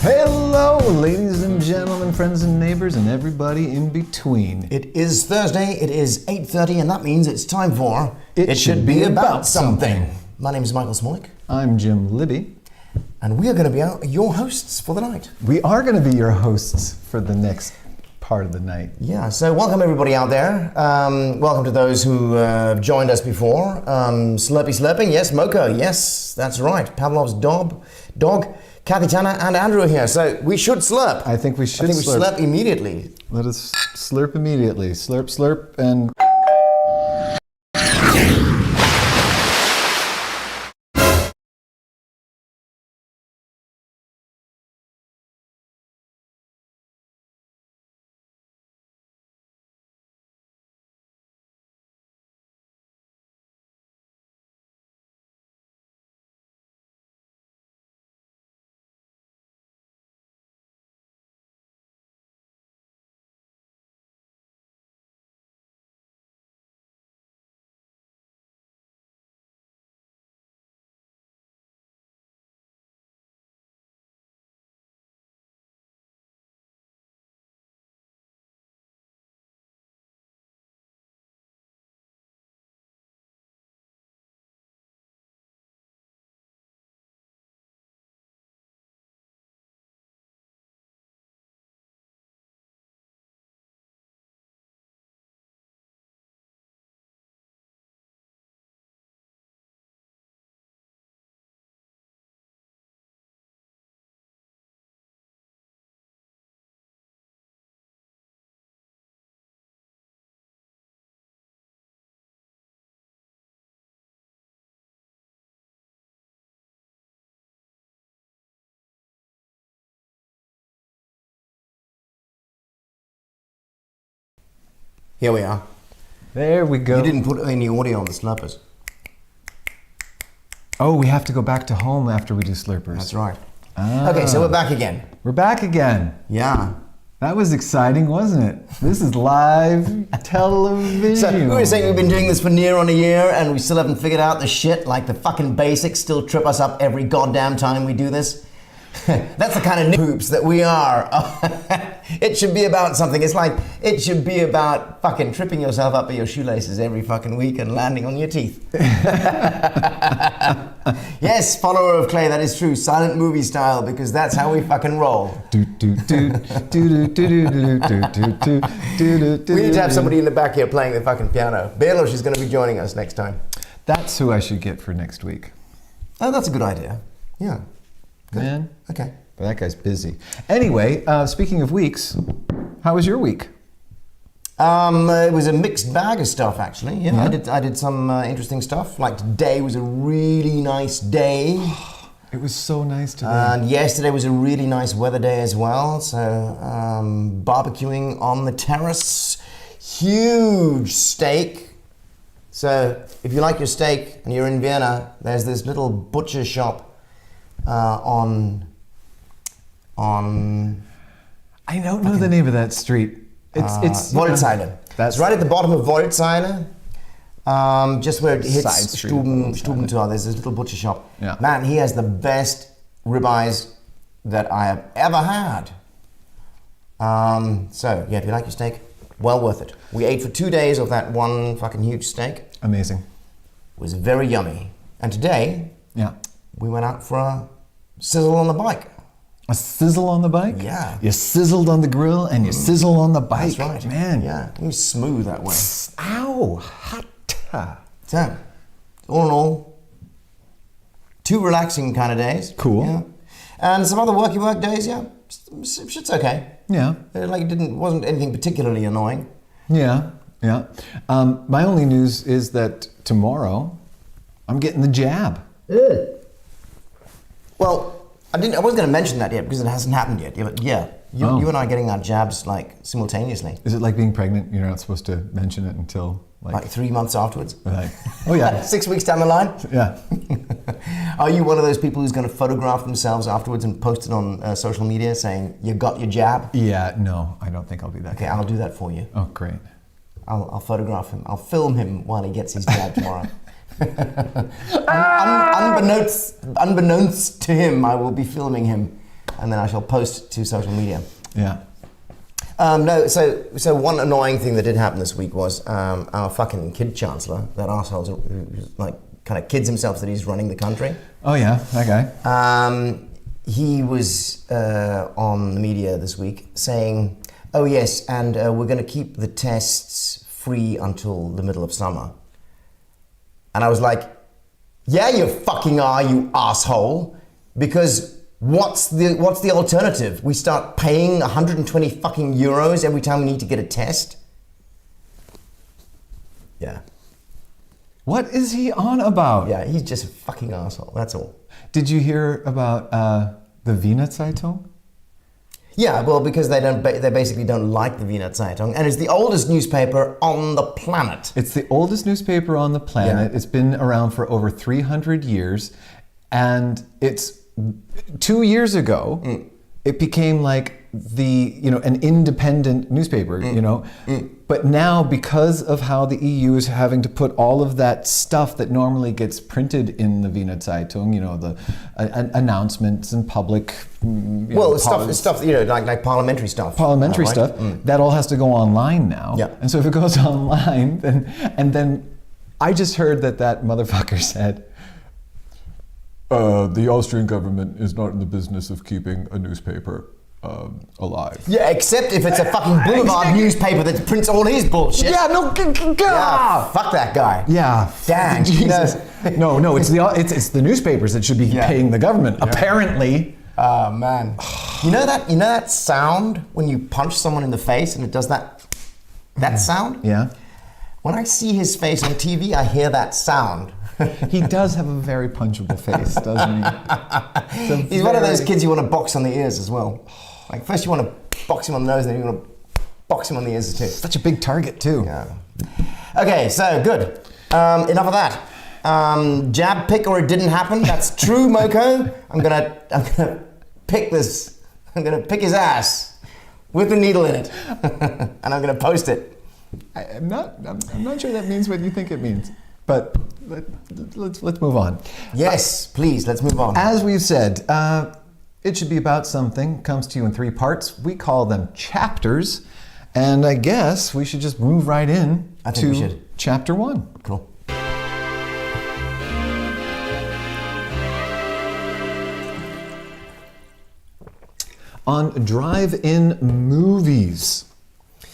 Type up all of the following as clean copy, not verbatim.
Hello, ladies and gentlemen, friends and neighbors, and everybody in between. It is Thursday, it is 8:30, and that means it's time for It Should Be About Something. My name is Michael Smolik. I'm Jim Libby. And we are going to be your hosts for the night. We are going to be your hosts for the next part of the night. Yeah, so welcome everybody out there. Welcome to those who have joined us before. Slurpy Slurping, yes. Mocha, yes, that's right. Pavlov's dog. Kathy Tanner and Andrew are here, so we should slurp. I think we should we slurp immediately. Let us slurp immediately. Slurp, slurp, and... Here we are. There we go. You didn't put any audio on the slurpers. Oh, we have to go back to home after we do slurpers. That's right. Ah. Okay, so we're back again. We're back again. Yeah. That was exciting, wasn't it? This is live television. So we were saying we've been doing this for near on a year and we still haven't figured out the shit, like the fucking basics still trip us up every goddamn time we do this. That's the kind of hoops that we are. It should be about something. It's like, it should be about fucking tripping yourself up with your shoelaces every fucking week and landing on your teeth. Yes, follower of Clay, that is true. Silent movie style, because that's how we fucking roll. We need to have somebody in the back here playing the fucking piano. Belos is going to be joining us next time. That's who I should get for next week. Oh, that's a good idea. Yeah. Good. Man. Okay. But that guy's busy. Anyway, speaking of weeks, how was your week? It was a mixed bag of stuff, actually. Yeah. I did some interesting stuff. Like today was a really nice day. It was so nice today. And yesterday was a really nice weather day as well. So barbecuing on the terrace. Huge steak. So if you like your steak and you're in Vienna, there's this little butcher shop on I don't know the name of that street. It's Wollzeile. That's right at the bottom of Wollzeile. Just where it hits Stubentor, there's this little butcher shop. Yeah. Man, he has the best ribeyes that I have ever had. So yeah, if you like your steak, well worth it. We ate for 2 days of that one fucking huge steak. Amazing. It was very yummy. And today, we went out for a sizzle on the bike. A sizzle on the bike? Yeah. You sizzled on the grill and you sizzle on the bike. That's right. Man. Yeah, it was smooth that way. Ow, hot. So, all in all, 2 relaxing kind of days. Cool. Yeah. And some other work days, yeah. Shit's okay. Yeah. Like wasn't anything particularly annoying. Yeah. My only news is that tomorrow I'm getting the jab. Well, I wasn't going to mention that yet because it hasn't happened yet. But yeah. You and I are getting our jabs like simultaneously. Is it like being pregnant? You're not supposed to mention it until Like 3 months afterwards? Like, oh yeah. 6 weeks down the line? Yeah. Are you one of those people who's going to photograph themselves afterwards and post it on social media saying, you got your jab? Yeah, no, I don't think I'll be that Okay, guy. I'll do that for you. Oh, great. I'll photograph him. I'll film him while he gets his jab tomorrow. Unbeknownst to him, I will be filming him, and then I shall post to social media. Yeah. No, so one annoying thing that did happen this week was our fucking kid chancellor, that arsehole who like kind of kids himself that he's running the country. Oh yeah, that guy. He was on the media this week saying, oh yes, and we're going to keep the tests free until the middle of summer. And I was like, yeah, you fucking are, you asshole, because what's the alternative? We start paying 120 fucking euros every time we need to get a test? Yeah. What is he on about? Yeah, he's just a fucking asshole, that's all. Did you hear about the Wiener Zeitung? Yeah, well, because they basically don't like the Wiener Zeitung, and it's the oldest newspaper on the planet. It's the oldest newspaper on the planet. Yeah. It's been around for over 300 years, and it's 2 years ago, it became like an independent newspaper, But now, because of how the EU is having to put all of that stuff that normally gets printed in the Wiener Zeitung, the announcements and public, stuff like parliamentary stuff. Parliamentary right? stuff, that all has to go online now. Yeah. And so if it goes online, then I just heard that motherfucker said, the Austrian government is not in the business of keeping a newspaper alive. Yeah, except if it's a fucking boulevard newspaper that prints all his bullshit. Yeah, no, Yeah, fuck that guy. Yeah, Dang. Jesus. No, it's the newspapers that should be paying the government. Yeah. Apparently. Oh man. You know that sound when you punch someone in the face and it does that sound? Yeah. When I see his face on TV, I hear that sound. He does have a very punchable face, doesn't he? He's one of those kids you want to box on the ears as well. Like first you want to box him on the nose, then you want to box him on the ears too. Such a big target too. Yeah. Okay, so good. Enough of that. Jab pick or it didn't happen. That's true, Moko. I'm gonna pick this. I'm gonna pick his ass with the needle in it, and I'm gonna post it. I'm not sure that means what you think it means. But let's move on. Yes, please, let's move on. As we've said, It Should Be About Something comes to you in 3 parts. We call them chapters. And I guess we should just move right in to chapter 1. Cool. On drive-in movies.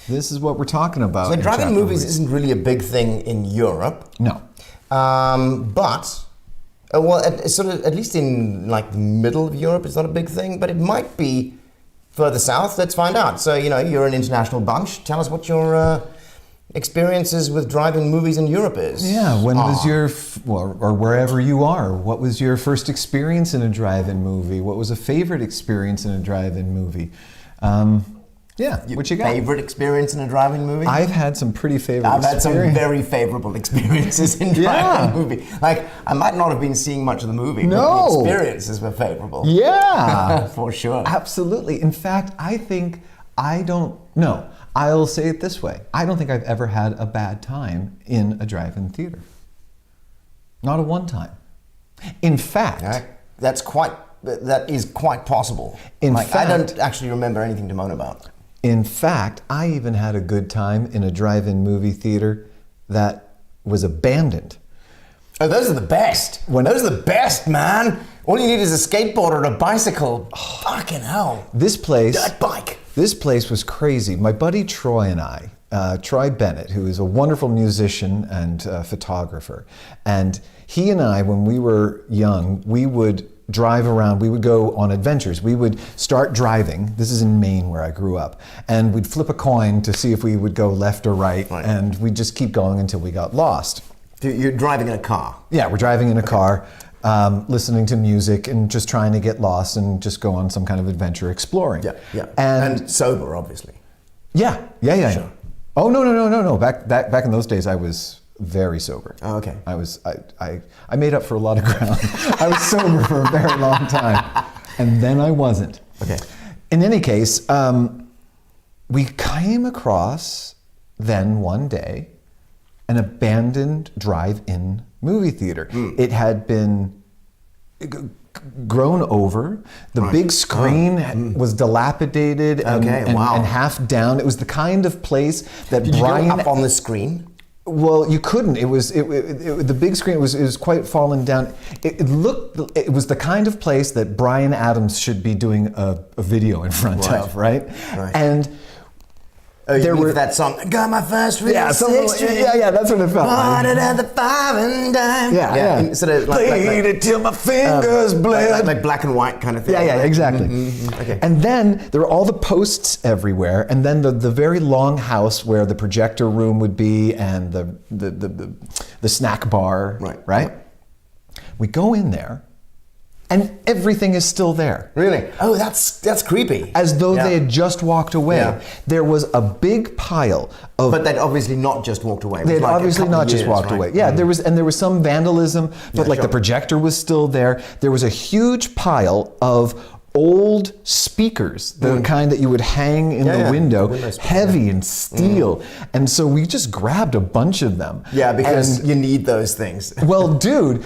This is what we're talking about. So drive-in movies isn't really a big thing in Europe. No. But at least in like the middle of Europe, it's not a big thing. But it might be further south. Let's find out. So you're an international bunch. Tell us what your experiences with drive-in movies in Europe is. Yeah. When was your or wherever you are? What was your first experience in a drive-in movie? What was a favorite experience in a drive-in movie? Yeah, what you got? Favorite experience in a drive-in movie? I've had some pretty favorite I've had some very favorable experiences in drive-in movie. Like, I might not have been seeing much of the movie, but the experiences were favorable. Yeah. For sure. Absolutely. In fact, I'll say it this way. I don't think I've ever had a bad time in a drive-in theater. Not a one time. In fact... That is quite possible. I don't actually remember anything to moan about. In fact, I even had a good time in a drive-in movie theater that was abandoned. Oh, those are the best. Those are the best, man. All you need is a skateboard or a bicycle. Oh, fucking hell. Dirt bike. This place was crazy. My buddy Troy and I, Troy Bennett, who is a wonderful musician and photographer, and he and I, when we were young, we would drive around, we would go on adventures. We would start driving, this is in Maine where I grew up, and we'd flip a coin to see if we would go left or right. And we'd just keep going until we got lost. You're driving in a car? Yeah, we're driving in a car, listening to music and just trying to get lost and just go on some kind of adventure exploring. Yeah. And sober, obviously. Yeah. Sure. Oh no. Back in those days, I was very sober. Oh, okay. I made up for a lot of ground. I was sober for a very long time, and then I wasn't. Okay. In any case, we came across then one day an abandoned drive-in movie theater. It had been grown over. The big screen was dilapidated and half down. It was the kind of place that Did Brian... you go up on the screen? Well, you couldn't. It was the big screen was quite fallen down. It was the kind of place that Brian Adams should be doing a video in front of, right? And there were that song. Got my first real yeah, that's what it felt like. like. The five and dime. Yeah. Instead of played it till my fingers bled. Like black and white kind of thing. Yeah, exactly. Okay. And then there were all the posts everywhere, and then the very long house where the projector room would be, and the snack bar. Right. We go in there, and everything is still there. Really? Oh, that's creepy. As though they had just walked away. Yeah. There was a big pile of... But they'd obviously not just walked away. They had obviously not just walked away. Yeah, there was some vandalism, but the projector was still there. There was a huge pile of old speakers, the kind that you would hang in the window, heavy and steel. And so we just grabbed a bunch of them. Yeah, because you need those things. Well, dude,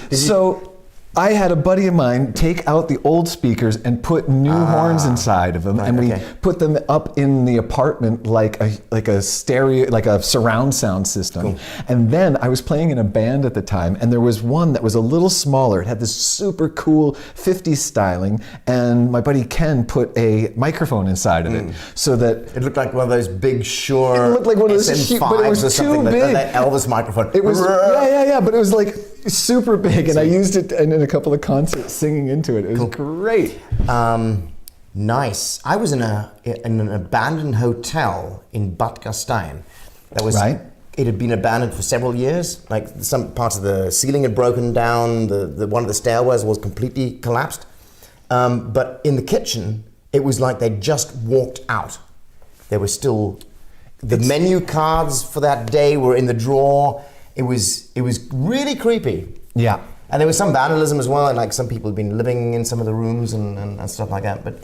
I had a buddy of mine take out the old speakers and put new horns inside of them, and we put them up in the apartment like a stereo, like a surround sound system. Cool. And then I was playing in a band at the time, and there was one that was a little smaller. It had this super cool 50s styling, and my buddy Ken put a microphone inside of it, so that it looked like one of those big Shure. It looked like one of those SM5s, but it was too big. That Elvis microphone. It was but it was like super big, and I used it in a couple of concerts singing into it. It was great. Nice. I was in an abandoned hotel in Bad Gastein. That was It had been abandoned for several years. Like some parts of the ceiling had broken down. The one of the stairwells was completely collapsed. But in the kitchen, it was like they'd just walked out. There were still the menu cards for that day were in the drawer. It was really creepy. Yeah. And there was some vandalism as well, and like some people had been living in some of the rooms and stuff like that. But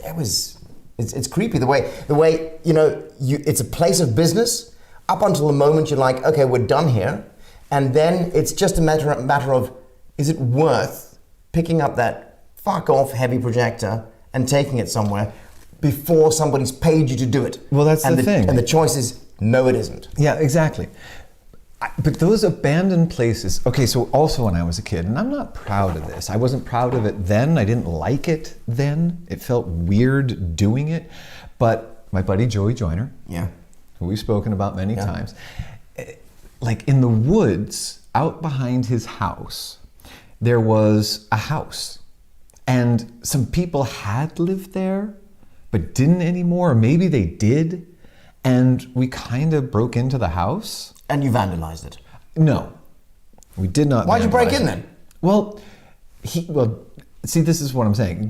it's creepy the way it's a place of business up until the moment you're like, okay, we're done here, and then it's just a matter of, is it worth picking up that fuck off heavy projector and taking it somewhere before somebody's paid you to do it? Well, that's the thing. And the choice is no, it isn't. Yeah, exactly. But those abandoned places, okay, so also when I was a kid, and I'm not proud of this, I wasn't proud of it then, I didn't like it then, it felt weird doing it, but my buddy Joey Joyner, who we've spoken about many times, like in the woods out behind his house, there was a house, and some people had lived there, but didn't anymore, or maybe they did, and we kind of broke into the house. And you vandalized it? No, we did not. Why'd you break in then? Well, see, this is what I'm saying.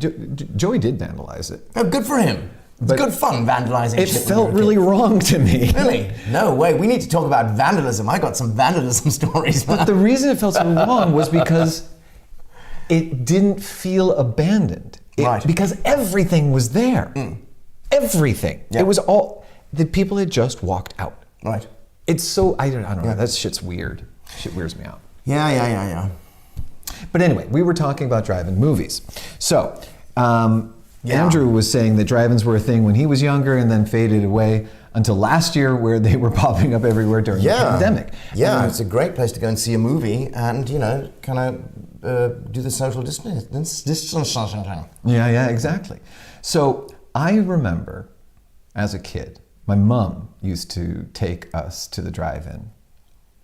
Joey did vandalize it. Oh, good for him. It's good fun vandalizing it shit. It felt really wrong to me. Really? No way. We need to talk about vandalism. I got some vandalism stories. But the reason it felt so wrong was because it didn't feel abandoned. Because everything was there. Everything. Yeah. It was all, the people had just walked out. Right. It's so, I don't know, that shit's weird. Shit weirds me out. Yeah. But anyway, we were talking about drive-in movies. So, Andrew was saying that drive-ins were a thing when he was younger and then faded away until last year where they were popping up everywhere during the pandemic. Yeah, it's a great place to go and see a movie and, kind of do the social distancing. Yeah, exactly. So, I remember as a kid, my mom used to take us to the drive-in.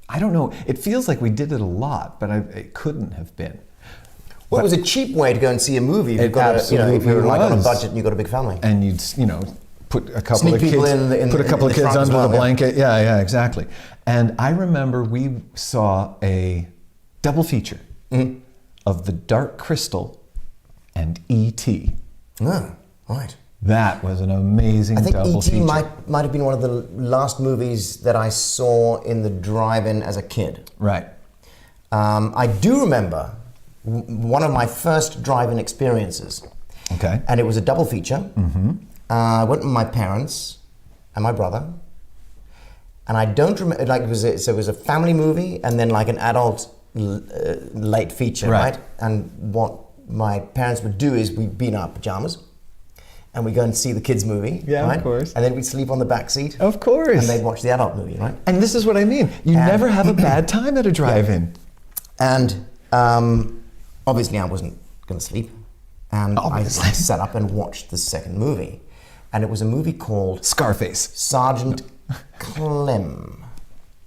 I don't know, it feels like we did it a lot, but it couldn't have been. Well, it was a cheap way to go and see a movie. If you're like on a budget and you've got a big family. And you'd, put a couple of kids, put a couple of kids under the blanket. Yeah, exactly. And I remember we saw a double feature. of The Dark Crystal and E.T. Oh, right. That was an amazing I think double E.T. feature. might have been one of the last movies that I saw in the drive-in as a kid. Right. I do remember one of my first drive-in experiences. Okay. And it was a double feature. Mm-hmm. I went with my parents and my brother. And I don't remember, like, so it was a family movie and then like an adult late feature, right? And what my parents would do is we'd be in our pajamas and we'd go and see the kids' movie, Yeah, right? of course. And then we'd sleep on the back seat. Of course. And they'd watch the adult movie, right? And this is what I mean. You never have a bad time at a drive-in. And obviously I wasn't going to sleep. And I sat up and watched the second movie. And it was a movie called Scarface. Sergeant Clem.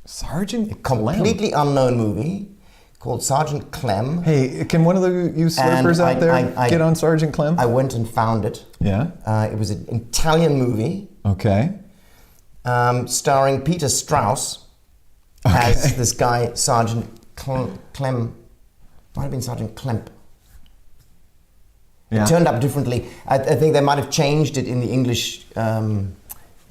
Sergeant Clem? Completely unknown movie called Sergeant Clem. Hey, can one of you slurpers out there get on Sergeant Clem? I went and found it. Yeah. It was an Italian movie. Okay. Starring Peter Strauss as this guy, Sergeant Clem. Might have been Sergeant Klemp. Yeah. It turned up differently. I think they might have changed it in the English.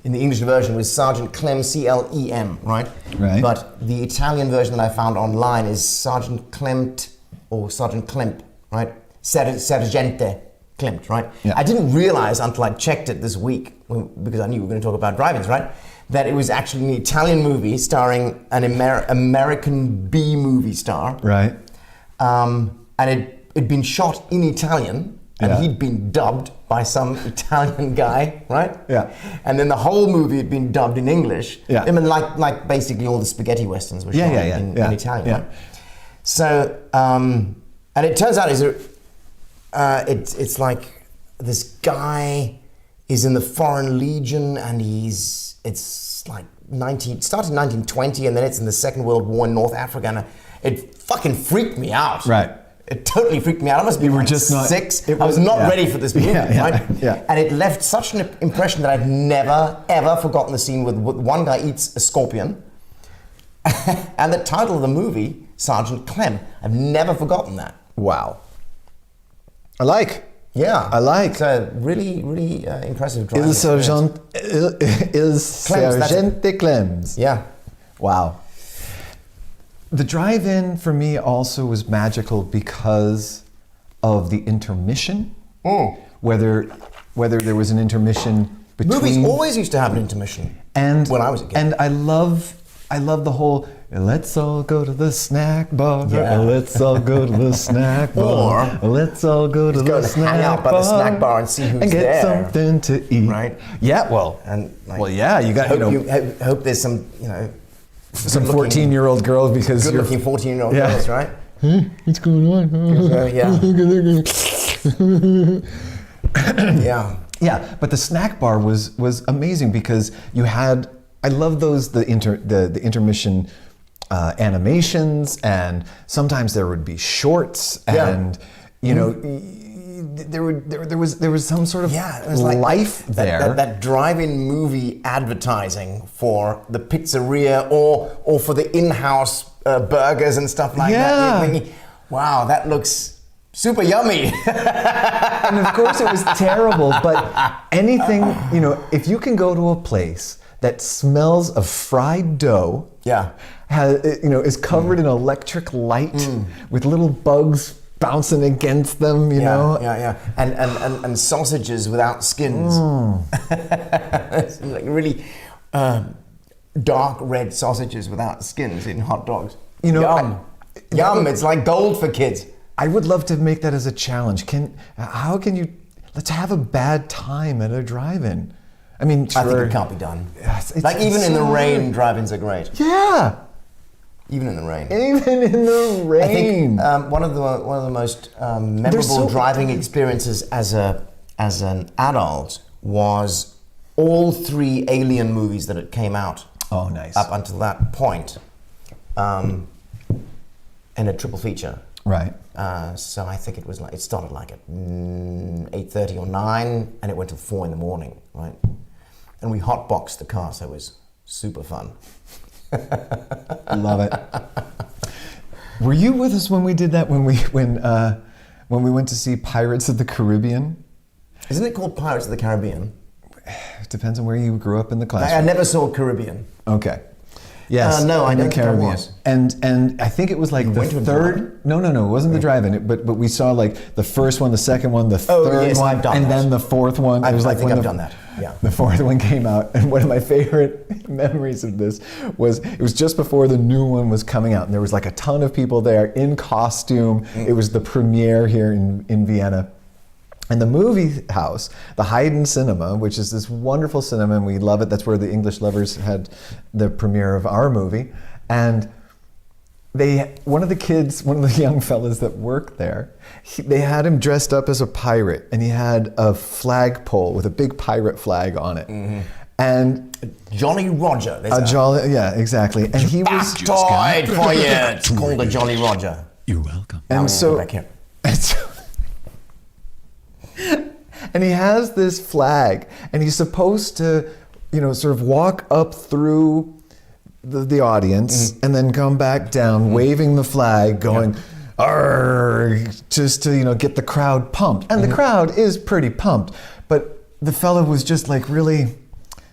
In the English version was Sergeant Clem, C-L-E-M, right? Right. But the Italian version that I found online is Sergeant Klemt or Sergeant Klemp, right? Sergente Klemt, right? Yeah. I didn't realize until I checked it this week, because I knew we were going to talk about drive-ins, right? That it was actually an Italian movie starring an American B-movie star. Right. And it'd been shot in Italian, and he'd been dubbed by some Italian guy, right? Yeah. And then the whole movie had been dubbed in English. Yeah. I mean, like basically all the spaghetti westerns were shot in Italian. Yeah. Right? So, and it turns out it's like this guy is in the Foreign Legion, and it's like started in 1920, and then it's in the Second World War in North Africa, and it fucking freaked me out. Right. It totally freaked me out. I must be just not 6. I was not ready for this movie, right? Yeah. And it left such an impression that I've never, ever forgotten the scene with one guy eats a scorpion. And the title of the movie, Sergeant Clem. I've never forgotten that. Wow. I like. It's a really, really impressive driving Il Sergente Clems. Yeah. Wow. The drive-in for me also was magical because of the intermission. Whether there was an intermission between Movies always used to have an intermission. And when I was a kid. And I love the whole let's all go to the snack bar. Let's all go to the snack bar. Or let's all go to the snack bar. Hang out by the snack bar and see who's and get there. something to eat. Right. Yeah. Well. And you got hope there's some some 14-year-old girl because you're good-looking 14-year-old girls, right? What's going on? Yeah, but the snack bar was amazing because you had. I love those the intermission animations, and sometimes there would be shorts, and there was some sort of life there. That drive-in movie advertising for the pizzeria or for the in-house burgers and stuff like that. You're thinking, wow, that looks super yummy. And of course it was terrible, but anything, if you can go to a place that smells of fried dough, is covered in electric light with little bugs bouncing against them, you know? And sausages without skins. It's like really dark red sausages without skins in hot dogs. Yum. It's like gold for kids. I would love to make that as a challenge. Let's have a bad time at a drive-in. I mean, sure. I think it can't be done. Yes, even in the rain, drive-ins are great. Yeah. Even in the rain. Even in the rain. I think one of the most memorable driving experiences as an adult was all 3 Alien movies that had came out. Oh, nice. Up until that point, in a triple feature. Right. So I think it started like at 8:30 or 9, and it went till 4 in the morning, right? And we hotboxed the car, so it was super fun. Love it. Were you with us when we did that? When we went to see Pirates of the Caribbean? Isn't it called Pirates of the Caribbean? It depends on where you grew up in the I classroom. never saw Caribbean. Okay. Yes. No, I in the don't think I Caribbean. was. And I think it was like the went to a third. No, it wasn't the drive-in. But we saw like the first one, the second one, the third yes, one, I've done and that. then the fourth one. It was I like think when I've done that. Yeah. The fourth one came out, and one of my favorite memories of this was it was just before the new one was coming out, and there was like a ton of people there in costume. It was the premiere here in Vienna. And the movie house, the Haydn Cinema, which is this wonderful cinema, and we love it. That's where the English Lovers had the premiere of our movie. And one of the young fellas that worked there, they had him dressed up as a pirate, and he had a flagpole with a big pirate flag on it. And Jolly Roger. yeah, exactly. And he was died for you. It's called a Jolly Roger. You're welcome. And so, back here. and he has this flag, and he's supposed to, sort of walk up through the audience and then come back down, waving the flag, going, "Arr," just to get the crowd pumped. And the crowd is pretty pumped, but the fella was just like really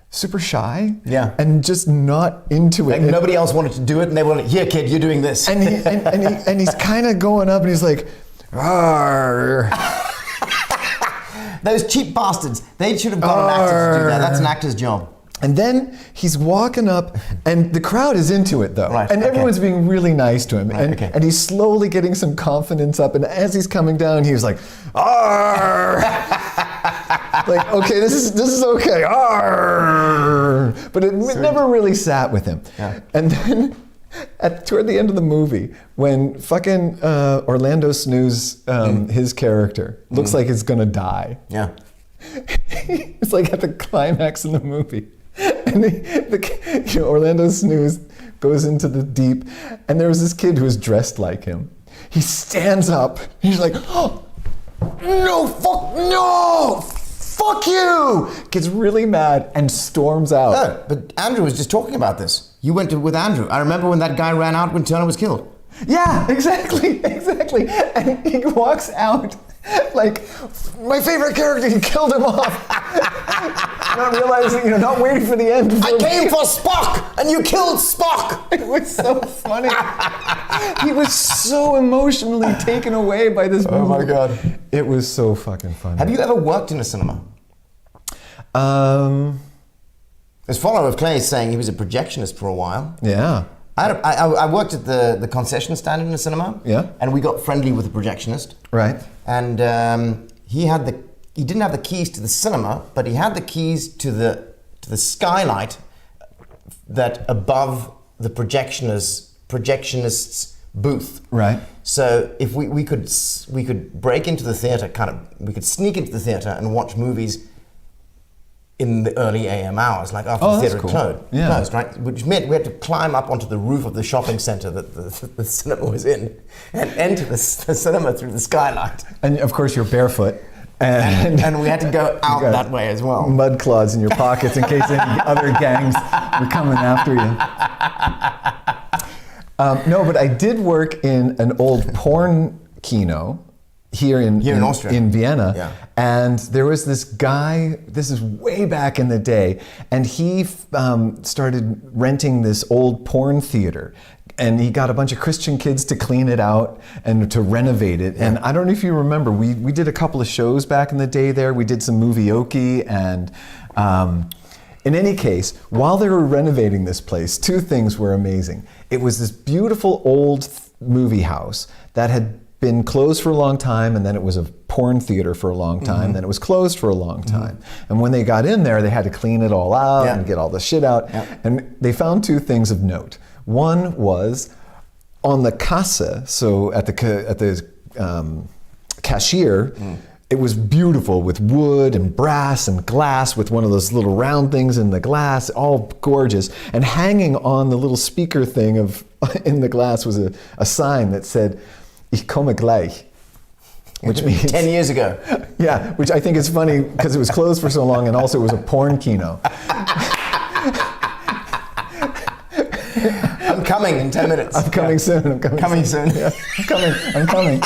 super shy, and just not into it. Like nobody else wanted to do it, and they were like, "Here, kid, you're doing this." And he's kind of going up, and he's like, "Arr." Those cheap bastards. They should have got an actor to do that. That's an actor's job. And then he's walking up, and the crowd is into it though. Right, and everyone's being really nice to him. Right, and he's slowly getting some confidence up. And as he's coming down, he was like, "Arr!" Like, okay, this is okay. Arr! But it never really sat with him. Yeah. And then toward the end of the movie, when fucking Orlando Snooze, his character, looks like he's gonna die. Yeah. It's like at the climax in the movie. And Orlando Snooze goes into the deep, and there was this kid who was dressed like him. He stands up, he's like, "Oh, no, fuck you!" Gets really mad and storms out. Oh, but Andrew was just talking about this. You went with Andrew. I remember when that guy ran out when Turner was killed. Yeah, exactly. And he walks out like, "My favorite character, he killed him off." Not realizing, not waiting for the end. I came for Spock, and you killed Spock. It was so funny. He was so emotionally taken away by this movie. Oh my God. It was so fucking funny. Have you ever worked in a cinema? As Follower of Clay is saying, he was a projectionist for a while. Yeah. I worked at the concession stand in the cinema. Yeah. And we got friendly with the projectionist. Right. And he didn't have the keys to the cinema, but he had the keys to the skylight that above the projectionist's booth. Right. So if we could break into the theater, we could sneak into the theater and watch movies in the early AM hours, like after the theater closed, right? Which meant we had to climb up onto the roof of the shopping center that the cinema was in and enter the cinema through the skylight. And of course you're barefoot. And we had to go out that way as well. Mud clods in your pockets in case any other gangs were coming after you. No, but I did work in an old porn kino here in Austria, in Vienna. Yeah. And there was this guy, this is way back in the day, and he started renting this old porn theater. And he got a bunch of Christian kids to clean it out and to renovate it. And I don't know if you remember, we did a couple of shows back in the day there. We did some movie-oki, and in any case, while they were renovating this place, two things were amazing. It was this beautiful old movie house that had been closed for a long time, and then it was a porn theater for a long time, then it was closed for a long time. And when they got in there, they had to clean it all out and get all the shit out. And they found two things of note. One was on the Kasse, so at the cashier, it was beautiful with wood and brass and glass with one of those little round things in the glass, all gorgeous. And hanging on the little speaker thing in the glass was a sign that said, "Ich komme gleich," which means 10 years ago. Yeah, which I think is funny because it was closed for so long, and also it was a porn kino. I'm coming in 10 minutes. I'm coming soon. I'm coming soon. Yeah. I'm coming.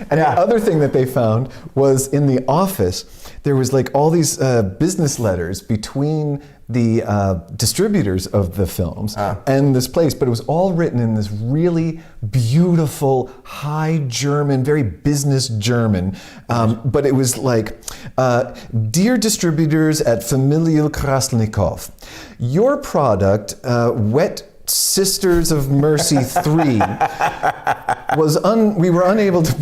And the other thing that they found was in the office, there was like all these business letters between the distributors of the films and this place, but it was all written in this really beautiful, high German, very business German. But it was like, dear distributors at Familial Krasnikov, your product, Wet Sisters of Mercy 3 we were unable to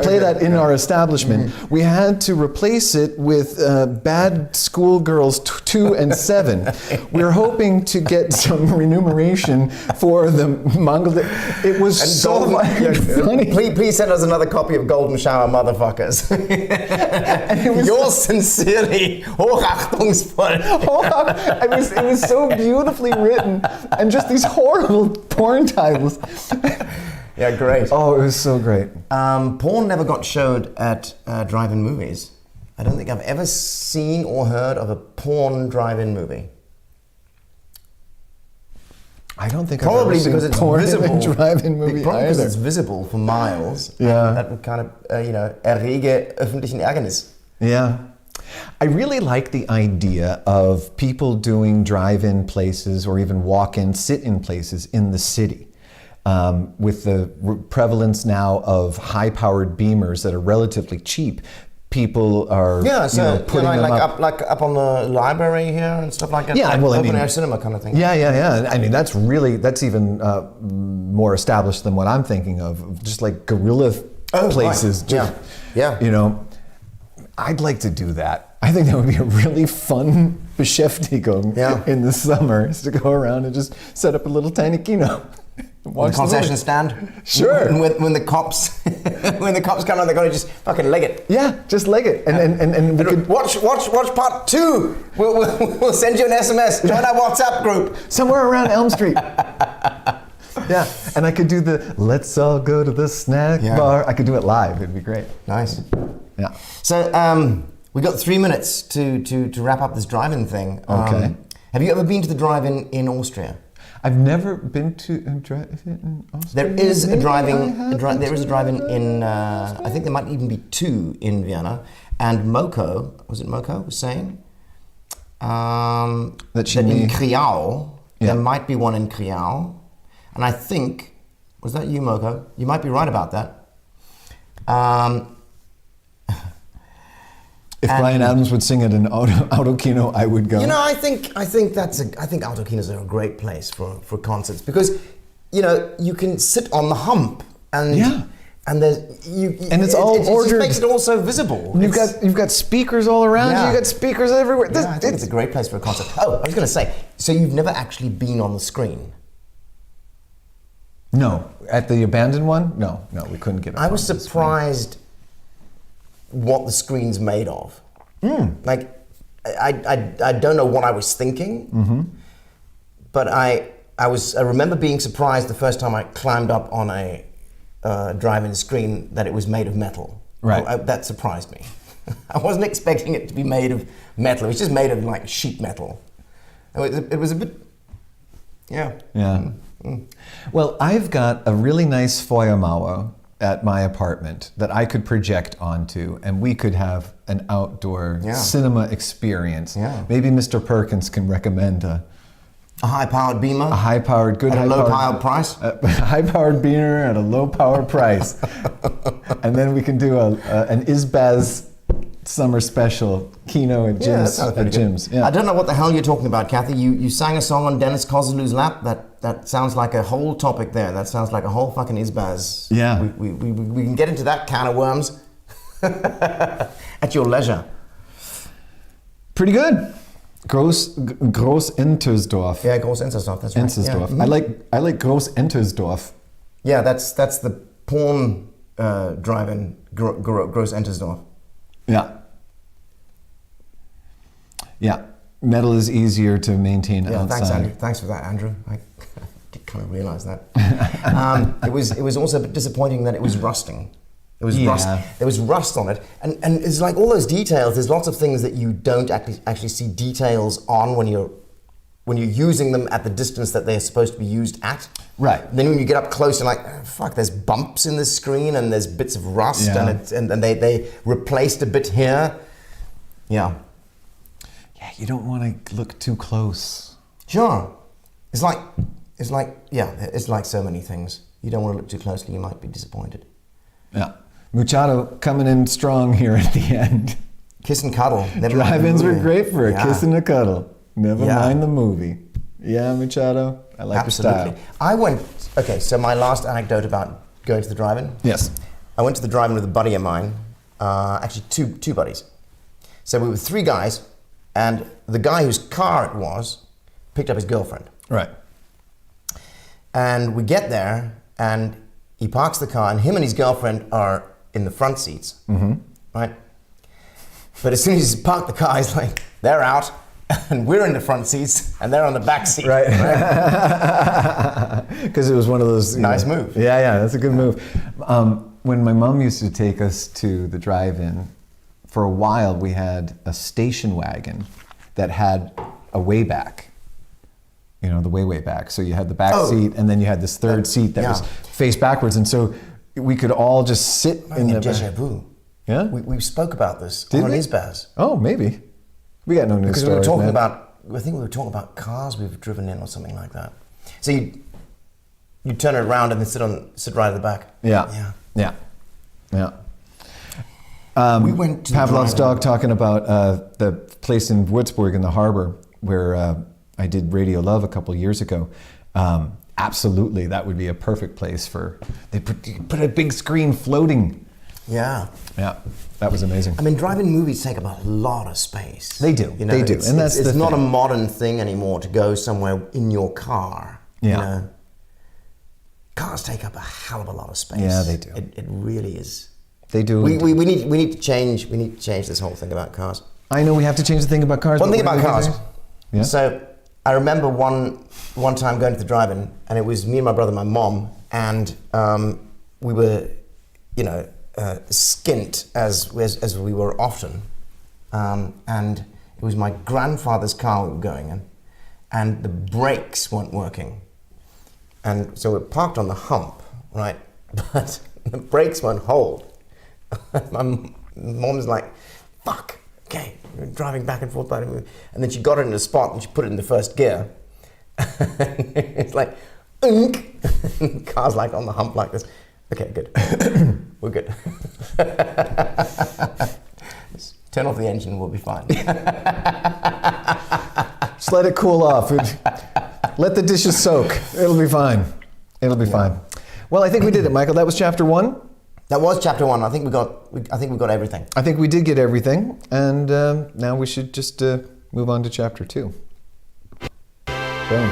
play that in our establishment. We had to replace it with Bad Schoolgirls 2 and 7. We're hoping to get some remuneration for the Mongol. It was so funny. Please send us another copy of Golden Shower, motherfuckers. Yours sincerely, hochachtungsvoll. It was so beautifully written, and just these horrible porn titles. Yeah, great. Oh, it was so great. Porn never got showed at drive-in movies. I don't think I've ever seen or heard of a porn drive-in movie. I don't think probably I've ever because seen it's porn visible. in a drive-in movie Probably because either. it's visible for miles. Yeah, that would kind of errege öffentlichen Ärgernis. Yeah. I really like the idea of people doing drive-in places or even walk-in, sit-in places in the city. With the prevalence now of high-powered beamers that are relatively cheap, people are putting them up on the library here and stuff like that. Yeah, like open-air cinema kind of thing. Yeah. I mean, that's even more established than what I'm thinking of. Just like guerrilla places. Right. Yeah. You know, I'd like to do that. I think that would be a really fun Beschäftigung in the summer, is to go around and just set up a little tiny kino. The concession stand. Sure. And when the cops come on, they're going to just fucking leg it. Yeah, just leg it, and we could watch part 2. We'll send you an SMS. Join our WhatsApp group somewhere around Elm Street. Yeah, and I could do the let's all go to the snack bar. I could do it live. It'd be great. Nice. Yeah. So we got 3 minutes to wrap up this drive-in thing. Okay. Have you ever been to the drive-in in Austria? I've never been to a drive-in in Austria. There is a drive-in in. I think there might even be 2 in Vienna. And Moko, was saying that in Kriau there might be one in Kriau, and I think was that you, Moko? You might be right about that. If Bryan Adams would sing at an autokino, I would go. You know, I think autokinos are a great place for concerts because, you know, you can sit on the hump and there's it's all ordered. It just makes it all so visible. You've got speakers all around you. You've got speakers everywhere. I think it's a great place for a concert. Oh, I was going to say, so you've never actually been on the screen? No, at the abandoned one, no, we couldn't get it. I was surprised what the screen's made of. Like, I don't know what I was thinking, but I remember being surprised the first time I climbed up on a drive-in screen that it was made of metal. Right. That surprised me. I wasn't expecting it to be made of metal. It was just made of like sheet metal. It was a bit, yeah. Well, I've got a really nice Feuermauer at my apartment that I could project onto, and we could have an outdoor cinema experience. Yeah. Maybe Mr. Perkins can recommend a high-powered beamer. A high-powered, good at a low-powered price. A high-powered beamer at a low-power price. And then we can do an Isbaz summer special, Kino at Jim's. Yeah. I don't know what the hell you're talking about, Kathy. You sang a song on Dennis Kozulu's lap. That sounds like a whole topic there. That sounds like a whole fucking Isbaz. Yeah. We can get into that can of worms at your leisure. Pretty good. Groß Entersdorf. Yeah, Groß Entersdorf. That's right. Entersdorf. Yeah. I like Groß Entersdorf. Yeah, that's the porn drive-in. Groß Entersdorf. Yeah. Metal is easier to maintain outside. Thanks, Andrew. Thanks for that, Andrew. I did kind of realize that. It was also a bit disappointing that it was rusting. It was rust. There was rust on it, and it's like all those details. There's lots of things that you don't actually see details on when you're when you're using them at the distance that they're supposed to be used at. Right. Then when you get up close, you're like, oh, fuck, there's bumps in this screen and there's bits of rust and they replaced a bit here. Yeah. Yeah, you don't want to look too close. Sure. It's like so many things. You don't want to look too closely, you might be disappointed. Yeah. Machado coming in strong here at the end. Kiss and cuddle. Drive-ins were great for a kiss and a cuddle. Never mind the movie. Yeah, Machado, I like your style. I went, so my last anecdote about going to the drive-in. Yes. I went to the drive-in with a buddy of mine, actually two buddies. So we were three guys, and the guy whose car it was picked up his girlfriend. Right. And we get there, and he parks the car, and him and his girlfriend are in the front seats, right? But as soon as he parked the car, he's like, they're out, and we're in the front seats, and they're on the back seat. Right. Because it was one of those... Nice move. Yeah, that's a good move. When my mom used to take us to the drive-in, for a while we had a station wagon that had a way back. You know, the way back. So you had the back seat, and then you had this third seat that was faced backwards, and so we could all just sit in the... Déjà vu. Yeah? We spoke about this Did on we? Isbaz. Oh, maybe. We got no news Because stories, we were talking man. about, I think we were talking about cars we've driven in or something like that. So you turn it around and then sit right at the back. Yeah. We went to Pavlov's the dog talking about the place in Würzburg in the harbor where I did Radio Love a couple years ago. Absolutely, that would be a perfect place for... They put a big screen floating. Yeah. Yeah, that was amazing. I mean, drive-in movies take up a lot of space. They do. You know, They do, and that's it's the not thing. a modern thing anymore to go somewhere in your car. Yeah. You know? Cars take up a hell of a lot of space. Yeah, they do. It really is. They do. We need to change this whole thing about cars. I know we have to change the thing about cars. One but thing what about are we cars. gonna do? Yeah. So I remember one time going to the drive-in, and it was me and my brother and my mom, and we were, skint as we were often, and it was my grandfather's car we were going in, and the brakes weren't working, and so we're parked on the hump, right? But the brakes won't hold. My mom's like, "Fuck." Okay, we're driving back and forth, and then she got it in a spot and she put it in the first gear. It's like, unk. The car's like on the hump like this. Okay, good. We're good. Just turn off the engine, we'll be fine. Just let it cool off. Let the dishes soak. It'll be fine. It'll be fine. Well, I think we did it, Michael. That was chapter 1. That was chapter 1. I think we got everything. I think we did get everything, and now we should just move on to chapter 2. Boom.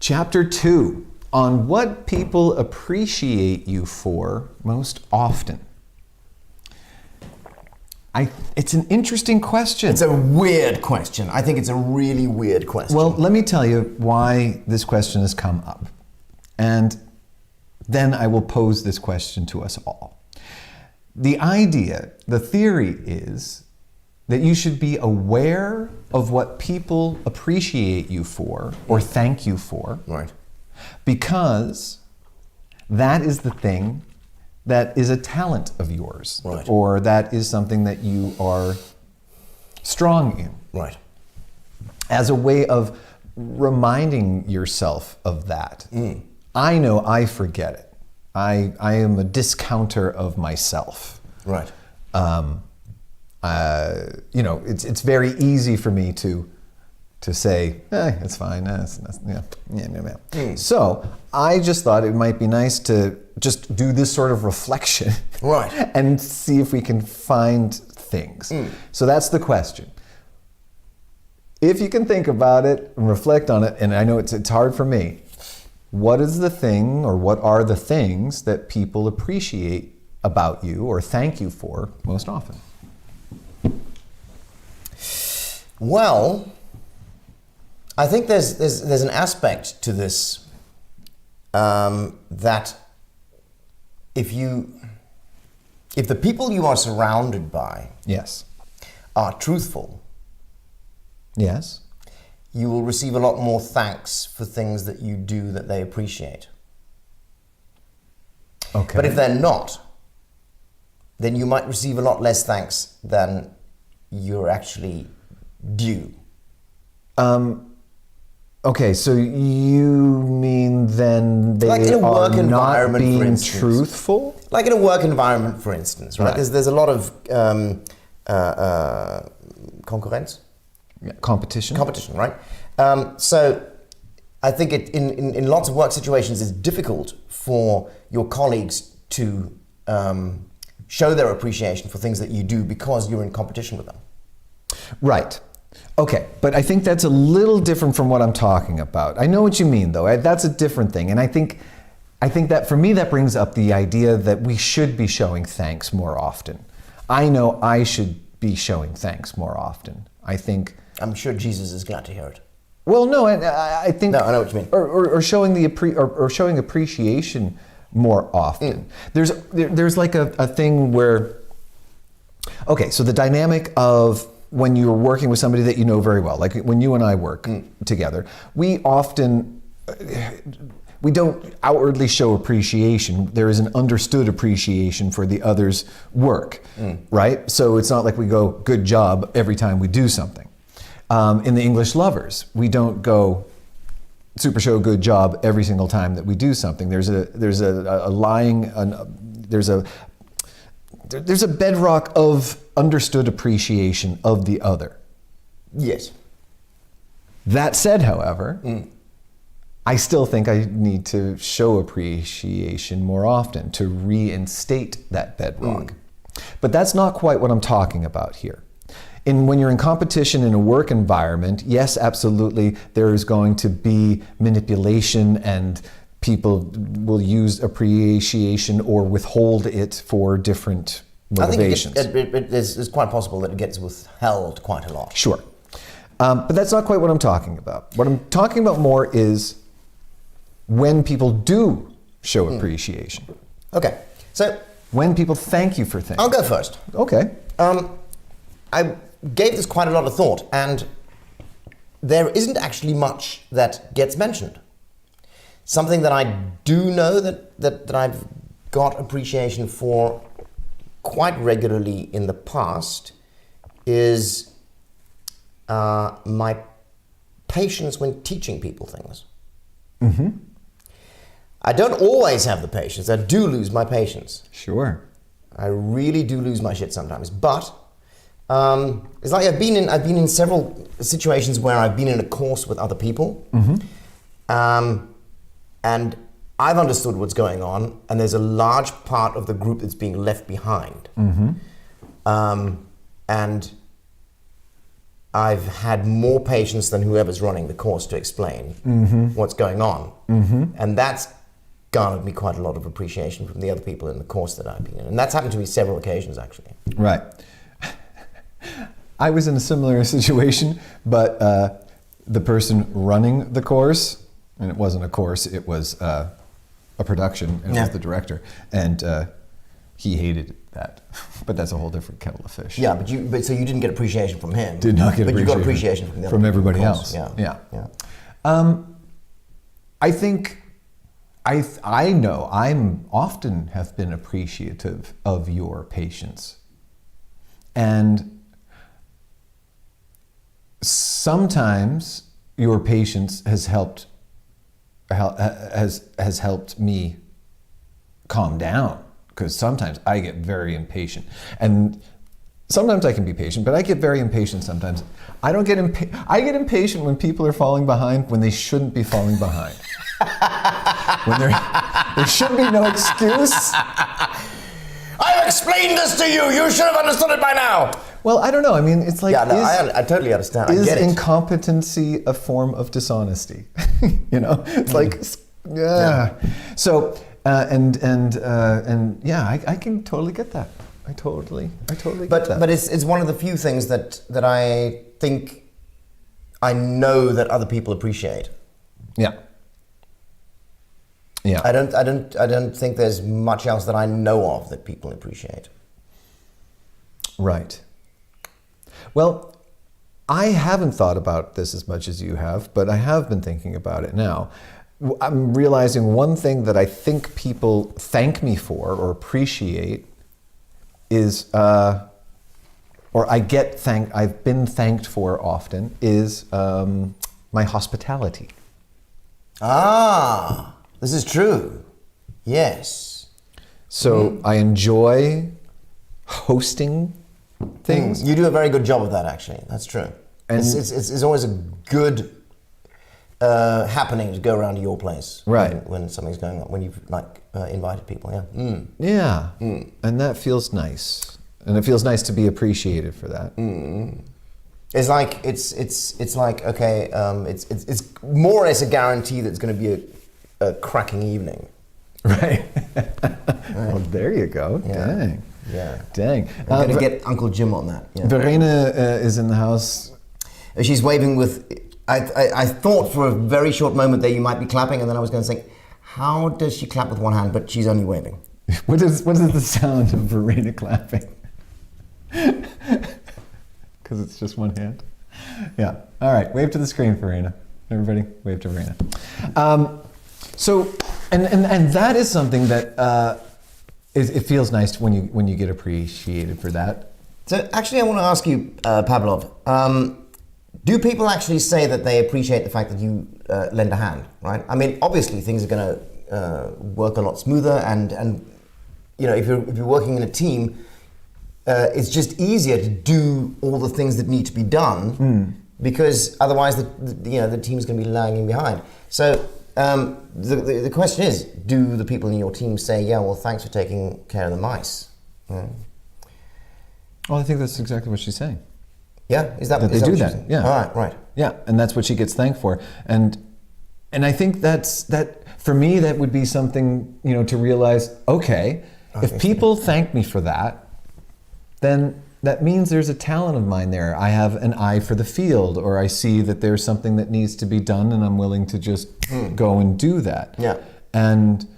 Chapter 2, on what people appreciate you for most often. It's an interesting question. It's a weird question. I think it's a really weird question. Well, let me tell you why this question has come up. And then I will pose this question to us all. The theory is that you should be aware of what people appreciate you for or thank you for. Right. Because that is the thing that is a talent of yours. Right. Or that is something that you are strong in. Right. As a way of reminding yourself of that. I know I forget it. I am a discounter of myself. Right. It's very easy for me to say, it's fine. Yeah. So I just thought it might be nice to just do this sort of reflection, Right. and see if we can find things. So that's the question. If you can think about it and reflect on it, and I know it's hard for me, what is the thing, or what are the things that people appreciate about you or thank you for most often? Well, I think there's an aspect to this that if you if the people you are surrounded by Yes. are truthful, Yes. you will receive a lot more thanks for things that you do that they appreciate. Okay. But if they're not, then you might receive a lot less thanks than you're actually due. Okay, so you mean then they Like in a work are not environment, for being instance. truthful? Like in a work environment, for instance, right? Right. There's a lot of concurrence. Yeah, competition. Competition, right? So I think in lots of work situations, it's difficult for your colleagues to show their appreciation for things that you do because you're in competition with them. Right. Okay, but I think that's a little different from what I'm talking about. I know what you mean, though. That's a different thing, and I think that for me that brings up the idea that we should be showing thanks more often. I know I should be showing thanks more often. I think. I'm sure Jesus is glad to hear it. Well, no, I think. No, I know what you mean. Or showing or showing appreciation more often. There's like a thing where. Okay, so the dynamic of when you're working with somebody that you know very well, like when you and I work together, we don't outwardly show appreciation. There is an understood appreciation for the other's work, right? So it's not like we go, good job, every time we do something. In the English Lovers, we don't go super show good job every single time that we do something. There's a bedrock of understood appreciation of the other. Yes. That said, however, I still think I need to show appreciation more often to reinstate that bedrock. But that's not quite what I'm talking about here. When you're in competition in a work environment, yes, absolutely, there is going to be manipulation and people will use appreciation or withhold it for different motivations. I think it's quite possible that it gets withheld quite a lot. Sure. But that's not quite what I'm talking about. What I'm talking about more is when people do show appreciation. Okay, so When people thank you for things. I'll go first. Okay. I gave this quite a lot of thought, and there isn't actually much that gets mentioned. Something that I do know that I've got appreciation for quite regularly in the past is my patience when teaching people things. Mm-hmm. I don't always have the patience. I do lose my patience. Sure. I really do lose my shit sometimes. But it's like I've been in several situations where I've been in a course with other people, and I've understood what's going on, and there's a large part of the group that's being left behind. And I've had more patience than whoever's running the course to explain what's going on. And that's garnered me quite a lot of appreciation from the other people in the course that I've been in. And that's happened to me several occasions, actually. Right. I was in a similar situation, but the person running the course, and it wasn't a course, it was a production, and it was the director, and he hated that. But that's a whole different kettle of fish. Yeah, but so you didn't get appreciation from him. Did not get appreciation. But you got appreciation from the other from people, everybody of course. else. Yeah. I think I know I'm often have been appreciative of your patience, and sometimes your patience has helped me calm down, because sometimes I get very impatient, and sometimes I can be patient, but I get very impatient sometimes. I don't get I get impatient when people are falling behind when they shouldn't be falling behind. When there should be no excuse. I've explained this to you. You should have understood it by now. Well, I don't know. I mean, it's like, I totally understand. I is get it. incompetency a form of dishonesty? It's like, yeah. So, and yeah, I can totally get that. I totally get that. But it's one of the few things that I think I know that other people appreciate. Yeah. Yeah. I don't think there's much else that I know of that people appreciate. Right. Well, I haven't thought about this as much as you have, but I have been thinking about it now. I'm realizing one thing that I think people thank me for or appreciate is, or I've been thanked for often, is my hospitality. Ah, this is true. Yes. So I enjoy hosting things. You do a very good job of that, actually. That's true. And it's always a good happening to go around to your place, right? When something's going on, when you've invited people, yeah. Yeah, and that feels nice, and it feels nice to be appreciated for that. It's like it's like okay, it's more or less a guarantee that it's going to be a cracking evening, right? Well, there you go. Yeah. Dang. Yeah. Dang. I'm going to get Uncle Jim on that. Yeah. Verena is in the house. She's waving with. I thought for a very short moment that you might be clapping, and then I was going to think, how does she clap with one hand, but she's only waving? What is the sound of Verena clapping? Because it's just one hand. Yeah. All right. Wave to the screen, Verena. Everybody, wave to Verena. So, and that is something that it feels nice when you get appreciated for that. So actually, I want to ask you, Pavlov. Do people actually say that they appreciate the fact that you lend a hand, right? I mean, obviously things are going to work a lot smoother, and you know, if you're working in a team, it's just easier to do all the things that need to be done because otherwise the team is going to be lagging behind. So the question is, do the people in your team say, yeah, well, thanks for taking care of the mice? Well, I think that's exactly what she's saying. Yeah, is that they do that? Yeah. All right. Yeah, and that's what she gets thanked for, and I think that for me that would be something, you know, to realize. Okay, if people thank me for that, then that means there's a talent of mine there. I have an eye for the field, or I see that there's something that needs to be done, and I'm willing to just go and do that. Yeah, and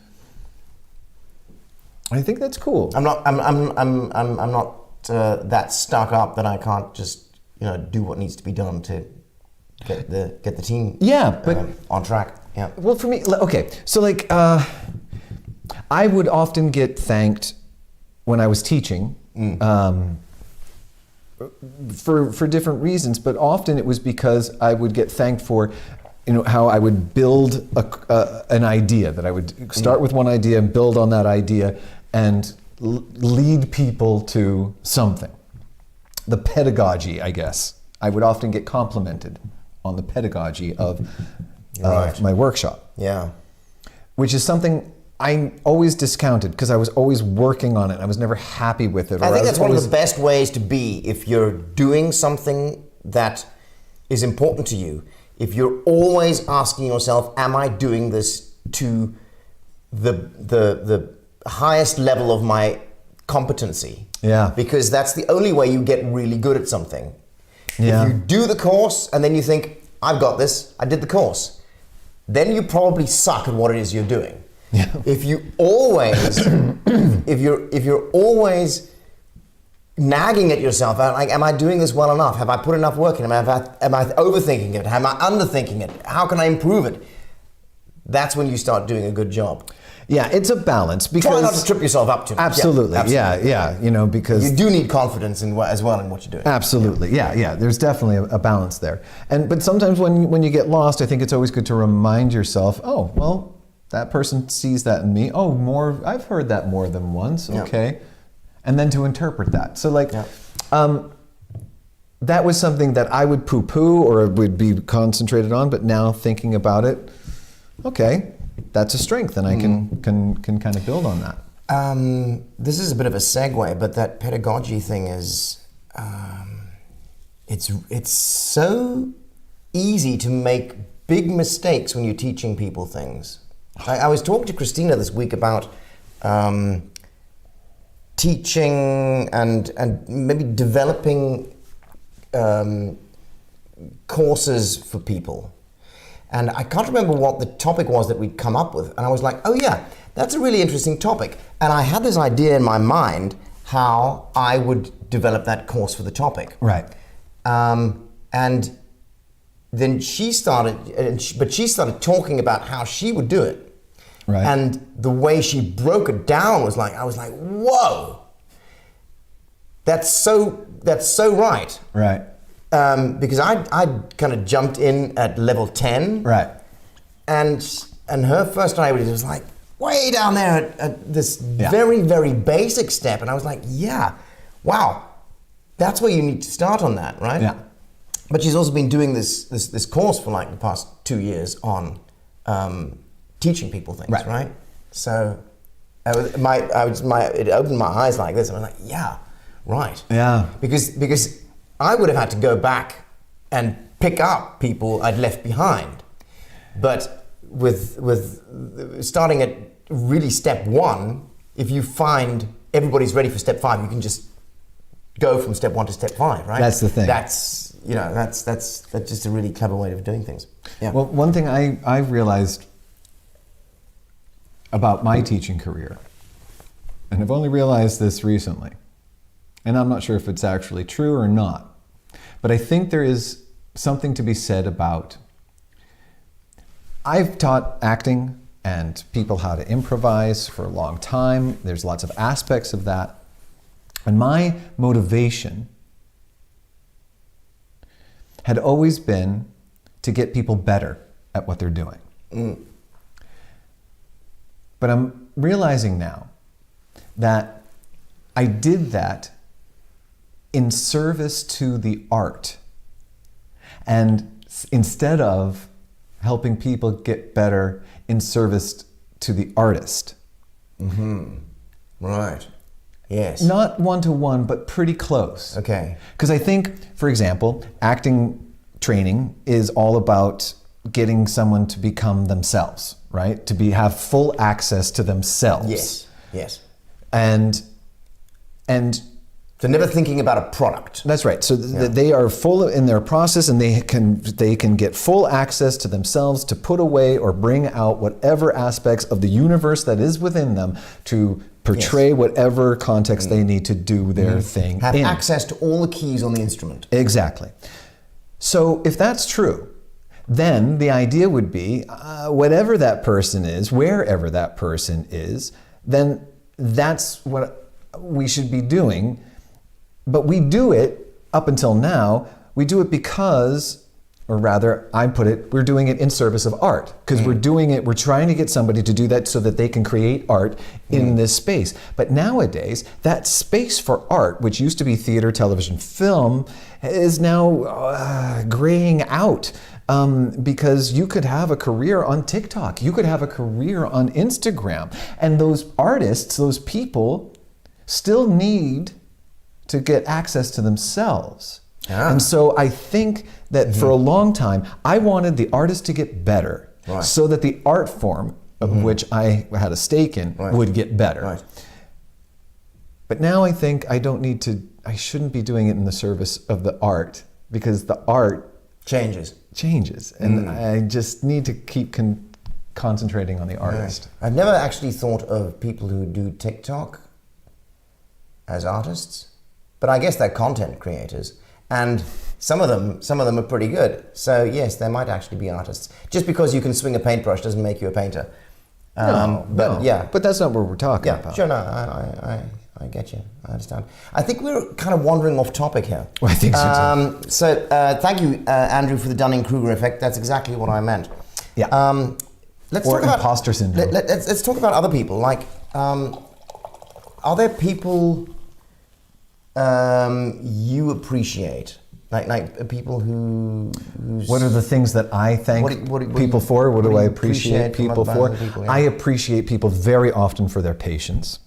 I think that's cool. I'm not that stuck up that I can't just do what needs to be done to get the team on track. Yeah. Well, for me, okay, so like I would often get thanked when I was teaching for different reasons, but often it was because I would get thanked for how I would build an idea, that I would start with one idea and build on that idea and lead people to something. The pedagogy, I guess. I would often get complimented on the pedagogy of my workshop. Yeah. Which is something I always discounted because I was always working on it. I was never happy with it. I think that's one of the best ways to be if you're doing something that is important to you. If you're always asking yourself, am I doing this to the highest level of my competency? Yeah. Because that's the only way you get really good at something. Yeah. If you do the course and then you think, I've got this, I did the course, then you probably suck at what it is you're doing. Yeah. If you always, if you're always nagging at yourself, like, am I doing this well enough? Have I put enough work in? Am I overthinking it? Am I underthinking it? How can I improve it? That's when you start doing a good job. Yeah, it's a balance because try not to trip yourself up too much. Absolutely, yeah. Because you do need confidence as well in what you're doing. Absolutely, yeah. There's definitely a balance there, but sometimes when you get lost, I think it's always good to remind yourself, oh, well, that person sees that in me. Oh, I've heard that more than once. Okay, and then to interpret that. So that was something that I would poo-poo or would be concentrated on, but now thinking about it, okay. That's a strength, and I can kind of build on that. This is a bit of a segue, but that pedagogy thing is, it's so easy to make big mistakes when you're teaching people things. I was talking to Christina this week about teaching and maybe developing courses for people. And I can't remember what the topic was that we'd come up with. And I was like, oh yeah, that's a really interesting topic. And I had this idea in my mind how I would develop that course for the topic. Right. And then she started, but she started talking about how she would do it. Right. And the way she broke it down was like, I was like, whoa, that's so right. Right. Because I kind of jumped in at level 10. Right. And her first idea was like way down there at this very, very basic step. And I was like, yeah, wow, that's where you need to start on that, right? Yeah. But she's also been doing this course for like the past 2 years on teaching people things, right? So it opened my eyes like this. And I was like, yeah, right. Yeah. Because I would have had to go back and pick up people I'd left behind. But with starting at really step 1, if you find everybody's ready for step 5, you can just go from step 1 to step 5, right? That's the thing. That's just a really clever way of doing things. Yeah. Well, one thing I realized about my teaching career, and I've only realized this recently, and I'm not sure if it's actually true or not, but I think there is something to be said about, I've taught acting and people how to improvise for a long time. There's lots of aspects of that. And my motivation had always been to get people better at what they're doing. But I'm realizing now that I did that in service to the art. And instead of helping people get better in service to the artist. Right. Yes. Not one-to-one, but pretty close. Okay. Because I think, for example, acting training is all about getting someone to become themselves, right? To have full access to themselves. Yes. Yes. And so never thinking about a product. that's right. So they are full in their process, and they can get full access to themselves to put away or bring out whatever aspects of the universe that is within them to portray whatever context they need to do their thing Have in. access to all the keys on the instrument. Exactly. So if that's true, then the idea would be whatever that person is, wherever that person is, then that's what we should be doing. But we do it, up until now, we do it because, or rather, I put it, we're doing it in service of art. Because we're trying to get somebody to do that so that they can create art in this space. But nowadays, that space for art, which used to be theater, television, film, is now graying out. Because you could have a career on TikTok, you could have a career on Instagram. And those artists, those people, still need to get access to themselves. And so I think that for a long time, I wanted the artist to get better so that the art form of which I had a stake in would get better. Right. But now I think I shouldn't be doing it in the service of the art, because the art changes. And I just need to keep concentrating on the artist. Right. I've never actually thought of people who do TikTok as artists. But I guess they're content creators, and some of them are pretty good. So yes, they might actually be artists. Just because you can swing a paintbrush doesn't make you a painter. But that's not what we're talking about. Sure, no, I get you. I understand. I think we're kind of wandering off topic here. Well, I think so too. So thank you, Andrew, for the Dunning-Kruger effect. That's exactly what I meant. Yeah. Let's or talk about imposter syndrome. Let's talk about other people. Like, are there people you appreciate, like people what are the things that I thank people for? What do I appreciate people for? I appreciate people very often for their patience.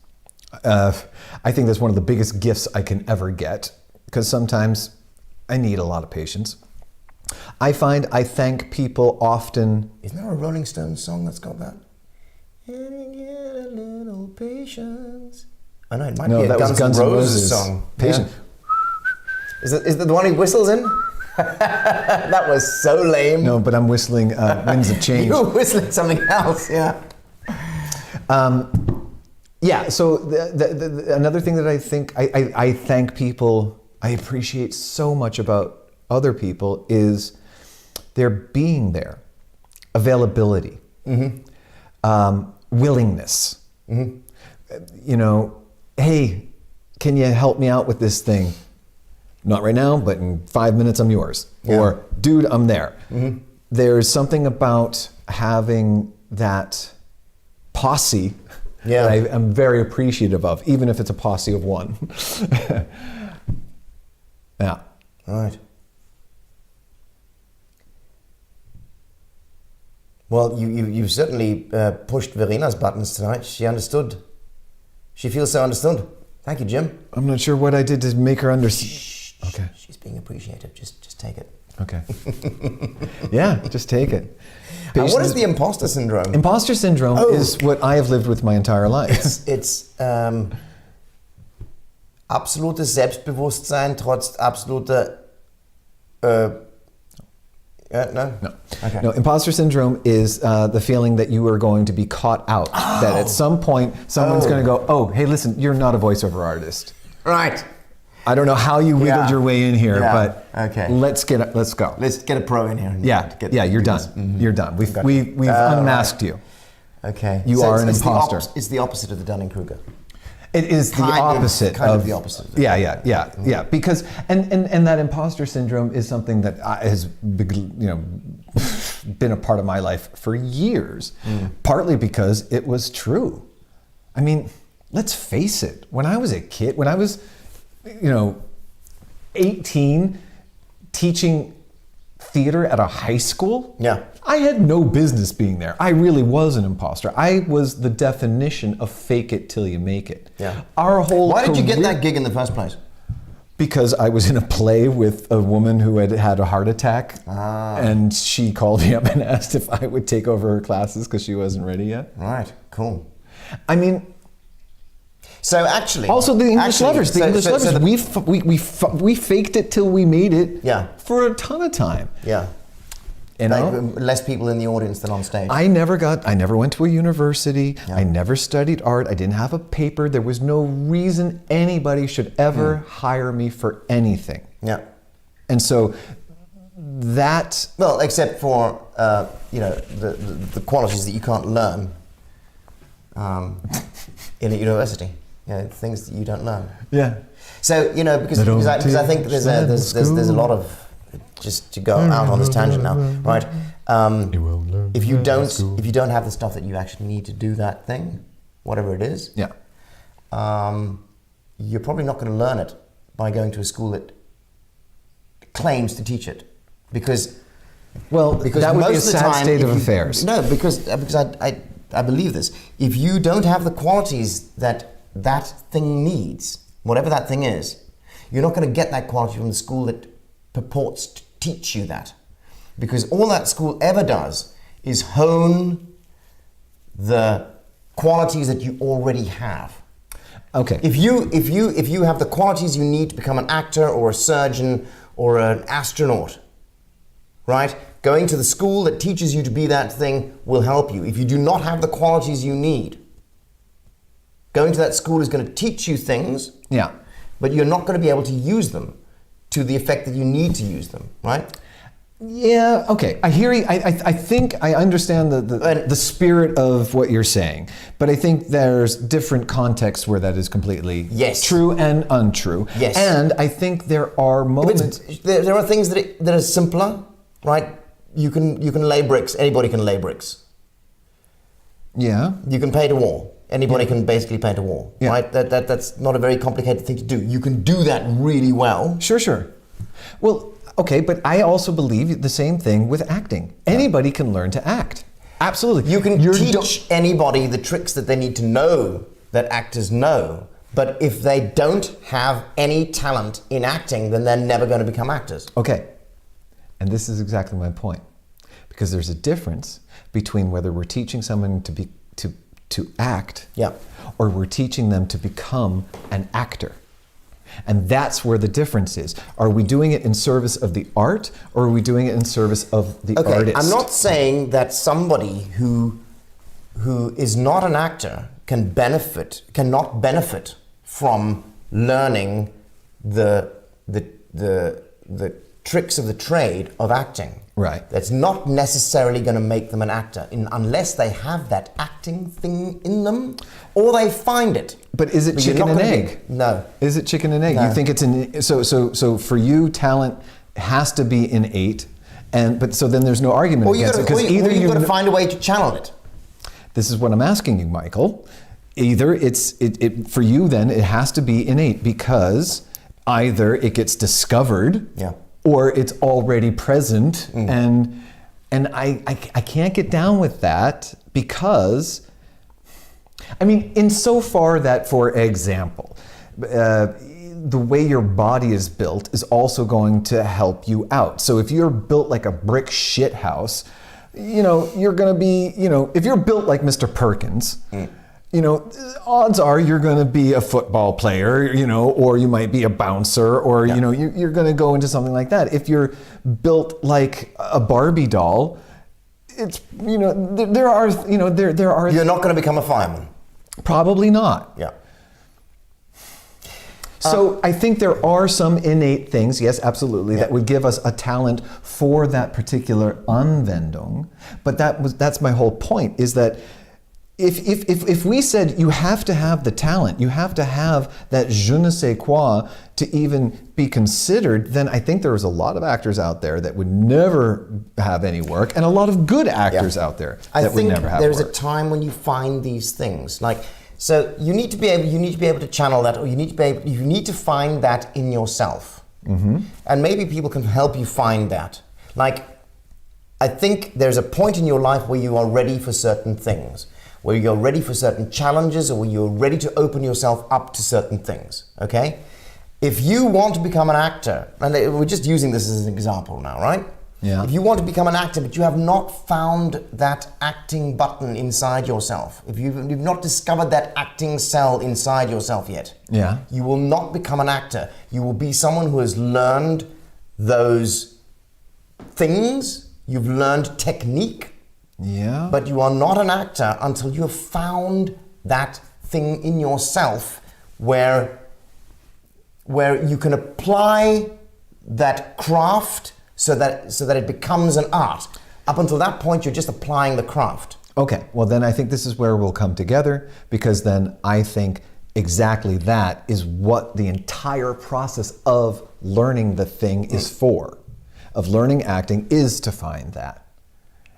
I think that's one of the biggest gifts I can ever get, because sometimes I need a lot of patience. I find I thank people often. Isn't there a Rolling Stones song that's got that? And get a little patience. I know, it might be a Guns N' Roses song. Patient. Yeah. Is that the one he whistles in? That was so lame. No, but I'm whistling Winds of Change. You were whistling something else, yeah. Yeah. So another thing that I think I thank people, I appreciate so much about other people is their being there, availability, willingness. You know, hey, can you help me out with this thing? Not right now, but in 5 minutes I'm yours. Yeah. Or, dude, I'm there. There's something about having that posse that I am very appreciative of, even if it's a posse of one. Yeah. Right. Well, you certainly pushed Verina's buttons tonight. She understood. She feels so understood. Thank you, Jim. I'm not sure what I did to make her understand. Okay. She's being appreciative. Just take it. Okay. Yeah, just take it. And what is the imposter syndrome? Imposter syndrome is what I have lived with my entire life. It's absolutes Selbstbewusstsein trotz absoluter. No. Okay. No, imposter syndrome is the feeling that you are going to be caught out. That at some point someone's going to go, oh, hey, listen, you're not a voiceover artist. Right. I don't know how you wiggled your way in here, but let's go. Let's get a pro in here. You're done. Mm-hmm. You're done. We've unmasked you. Okay. You are an imposter. It's the opposite of the Dunning-Kruger. It is the opposite of the opposite. Yeah. Because and that imposter syndrome is something that has been a part of my life for years. Partly because it was true. I mean, let's face it. When I was a kid, when I was 18, teaching theater at a high school. Yeah. I had no business being there. I really was an imposter. I was the definition of fake it till you make it. Yeah. Why did you get that gig in the first place? Because I was in a play with a woman who had had a heart attack, and she called me up and asked if I would take over her classes because she wasn't ready yet. Right. Cool. I mean. So actually, also the English lovers. We faked it till we made it. Yeah. For a ton of time. Yeah. Less people in the audience than on stage. I never went to a university. Yeah. I never studied art. I didn't have a paper. There was no reason anybody should ever hire me for anything. Yeah. And so that. Well, except for the qualities that you can't learn in a university. Things that you don't learn. Yeah. So because I think there's a lot of, just to go out on this tangent now, right? If you don't have the stuff that you actually need to do that thing, whatever it is, you're probably not going to learn it by going to a school that claims to teach it, because that would be a sad state of affairs. No, because I believe this. If you don't have the qualities that thing needs, whatever that thing is, you're not going to get that quality from the school that purports to teach you that. Because all that school ever does is hone the qualities that you already have. Okay. If you have the qualities you need to become an actor or a surgeon or an astronaut, right? Going to the school that teaches you to be that thing will help you. If you do not have the qualities you need, going to that school is going to teach you things, but you're not going to be able to use them to the effect that you need to use them, right? Yeah, okay. I hear you. I think I understand the spirit of what you're saying, but I think there's different contexts where that is completely true and untrue. Yes. And I think there are moments... There are things that are simpler, right? You can lay bricks. Anybody can lay bricks. Yeah. You can paint a wall. Anybody can basically paint a wall, right? That's not a very complicated thing to do. You can do that really well. Sure. Well, okay, but I also believe the same thing with acting. Anybody can learn to act. Absolutely. You can teach anybody the tricks that they need to know that actors know. But if they don't have any talent in acting, then they're never going to become actors. Okay. And this is exactly my point. Because there's a difference between whether we're teaching someone to act, or we're teaching them to become an actor. And that's where the difference is. Are we doing it in service of the art, or are we doing it in service of the artist? I'm not saying that somebody who is not an actor cannot benefit from learning the tricks of the trade of acting. Right. That's not necessarily going to make them an actor unless they have that acting thing in them, or they find it. But is it chicken and egg? No. Is it chicken and egg? No. You think it's so for you, talent has to be innate, but so then there's no argument against it, because either you've got to find a way to channel it. This is what I'm asking you, Michael. Either it for you, then it has to be innate, because either it gets discovered, or it's already present, and I can't get down with that, because I mean, insofar that, for example, the way your body is built is also going to help you out. So if you're built like a brick shit house, you're going to be, if you're built like Mr. Perkins, odds are you're going to be a football player, or you might be a bouncer, or, you're going to go into something like that. If you're built like a Barbie doll, it's, there are. You're not going to become a fireman. Probably not. Yeah. So I think there are some innate things, yes, absolutely, that would give us a talent for that particular Anwendung. But that's my whole point, is that if we said you have to have the talent, you have to have that je ne sais quoi to even be considered, then I think there's a lot of actors out there that would never have any work, and a lot of good actors out there that would never have work. There's a time when you find these things, so you need to be able to channel that, or you need to find that in yourself, and maybe people can help you find that. I think there's a point in your life where you are ready for certain things, where you're ready for certain challenges, or where you're ready to open yourself up to certain things, okay? If you want to become an actor, and we're just using this as an example now, right? Yeah. If you want to become an actor, but you have not found that acting button inside yourself, if you've not discovered that acting cell inside yourself yet, you will not become an actor. You will be someone who has learned those things, you've learned technique, but you are not an actor until you have found that thing in yourself where you can apply that craft so that it becomes an art. Up until that point, you're just applying the craft. Okay, well then I think this is where we'll come together, because then I think exactly that is what the entire process of learning the thing is for. Of learning acting is to find that.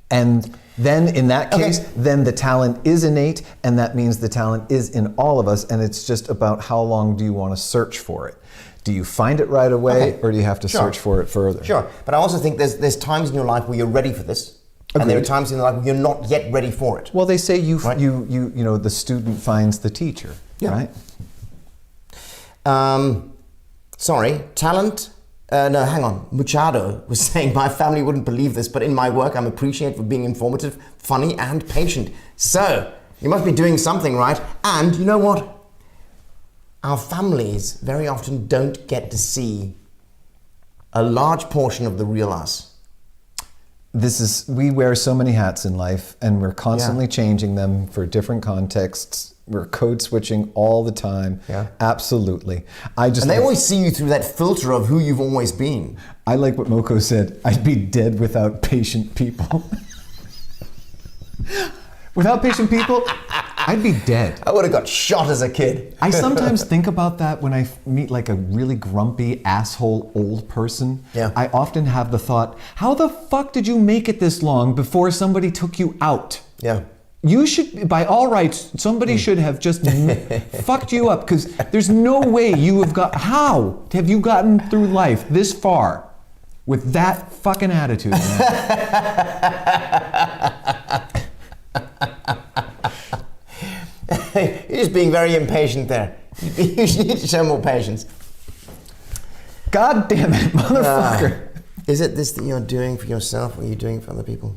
And then in that case, then the talent is innate, and that means the talent is in all of us, and it's just about how long do you want to search for it. Do you find it right away, or do you have to search for it further? Sure, but I also think there's times in your life where you're ready for this, and there are times in your life where you're not yet ready for it. Well, they say the student finds the teacher, right? Sorry, talent. No, hang on. Machado was saying, my family wouldn't believe this, but in my work, I'm appreciated for being informative, funny, and patient. So, you must be doing something right. And you know what? Our families very often don't get to see a large portion of the real us. We wear so many hats in life, and we're constantly changing them for different contexts. We're code switching all the time. Absolutely. And they always see you through that filter of who you've always been. I like what Moko said. I'd be dead without patient people. Without patient people, I'd be dead. I would have got shot as a kid. I sometimes think about that when I meet like a really grumpy asshole old person. I often have the thought, how the fuck did you make it this long before somebody took you out? You should, by all rights, somebody should have just fucked you up, because there's no way how have you gotten through life this far with that fucking attitude, man? You're just being very impatient there. You need to show more patience. God damn it, motherfucker. Is it this that you're doing for yourself, or are you doing it for other people?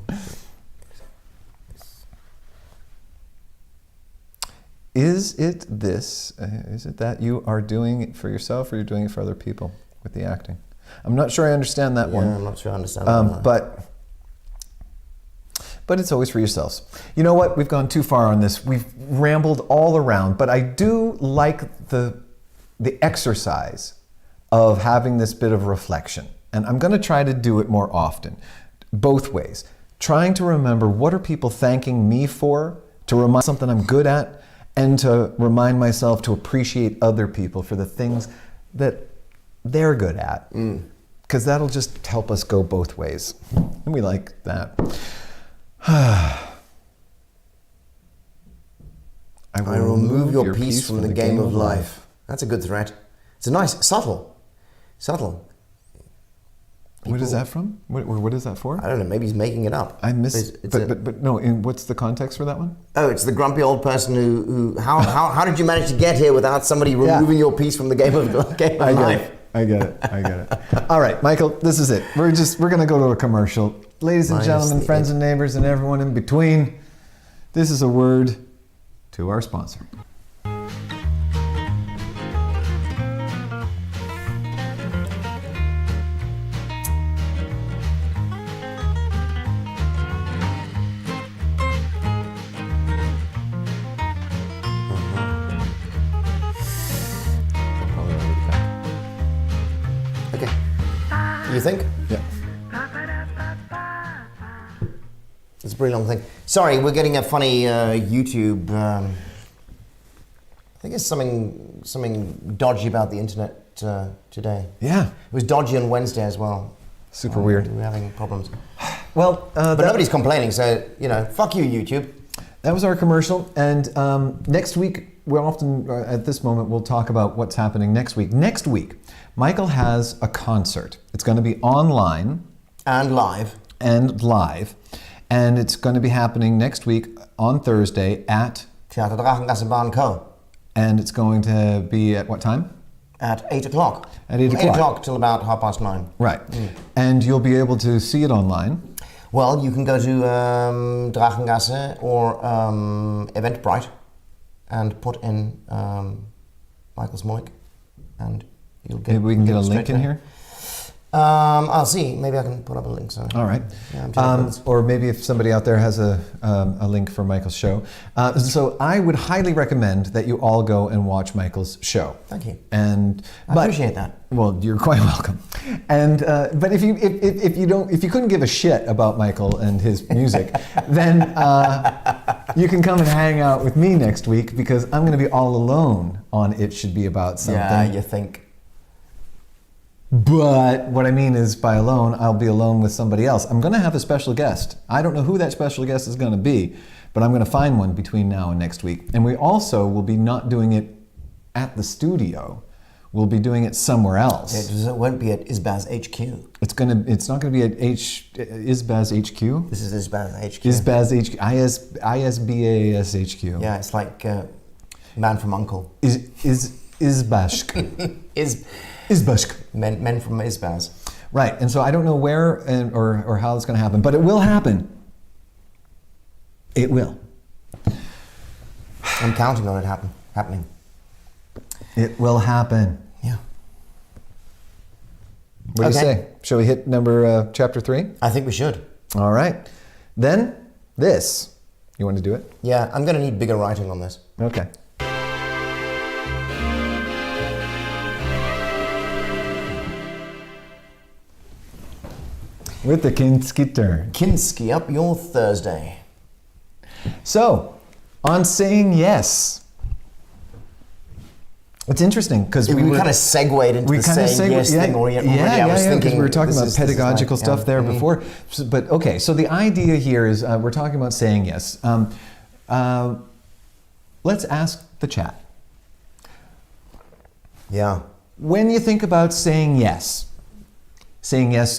Is it that you are doing it for yourself, or you're doing it for other people with the acting? I'm not sure I understand that one. I'm not sure I understand that one. but it's always for yourselves. You know what? We've gone too far on this. We've rambled all around, but I do like the exercise of having this bit of reflection. And I'm going to try to do it more often, both ways. Trying to remember, what are people thanking me for, to remind something I'm good at, and to remind myself to appreciate other people for the things that they're good at. Because that'll just help us go both ways. And we like that. I will remove your piece from the game of life. That's a good threat. It's a nice, subtle. What is that from? What is that for? I don't know, maybe he's making it up. I missed, but no, what's the context for that one? Oh, it's the grumpy old person who how did you manage to get here without somebody removing your piece from the game of life? I get it. All right, Michael, this is it. We're going to go to a commercial. Ladies and gentlemen, friends and neighbors and everyone in between, this is a word to our sponsor. Okay. You think? Yeah. It's a pretty long thing. Sorry, we're getting a funny YouTube. I think it's something dodgy about the internet today. Yeah. It was dodgy on Wednesday as well. Super weird. We're having problems. Well, But nobody's complaining, so, fuck you, YouTube. that was our commercial. And next week, we'll often, at this moment, we'll talk about what's happening next week. Next week, Michael has a concert. It's going to be online. And live. And it's going to be happening next week on Thursday at... Theater Drachengasse Bahn Co. And it's going to be at what time? At 8 o'clock. At 8 o'clock. 8 o'clock till about 9:30. Right. And you'll be able to see it online. Well, you can go to Drachengasse or Eventbrite and put in Michael Smolik, and you'll get... Maybe we can get a link in here? I'll see. Maybe I can put up a link. So. All right. Yeah, or maybe if somebody out there has a link for Michael's show. So I would highly recommend that you all go and watch Michael's show. Thank you. And I appreciate that. Well, you're quite welcome. And but if you couldn't give a shit about Michael and his music, then you can come and hang out with me next week, because I'm going to be all alone on It Should Be About Something. Yeah, you think. But what I mean is, by alone, I'll be alone with somebody else. I'm going to have a special guest. I don't know who that special guest is going to be, but I'm going to find one between now and next week. And we also will be not doing it at the studio. We'll be doing it somewhere else. It won't be at Isbaz HQ. It's not going to be at Isbaz HQ. This is Isbaz HQ. Isbaz HQ. ISBAS HQ. Yeah, it's like Man from Uncle. Isbashk. Isbashk. Men from Isbaz. Right, and so I don't know where or how it's going to happen, but it will happen. It will. I'm counting on it happening. It will happen. Yeah. What do you say? Shall we hit chapter 3? I think we should. All right. Then this. You want to do it? Yeah, I'm going to need bigger writing on this. Okay. With the Kinski turn. Kinski up your Thursday. So, on saying yes. It's interesting because we kind of segued into the saying yes thing already. I was thinking we were talking about pedagogical stuff there before. But okay, so the idea here is we're talking about saying yes. Let's ask the chat. Yeah. When you think about saying yes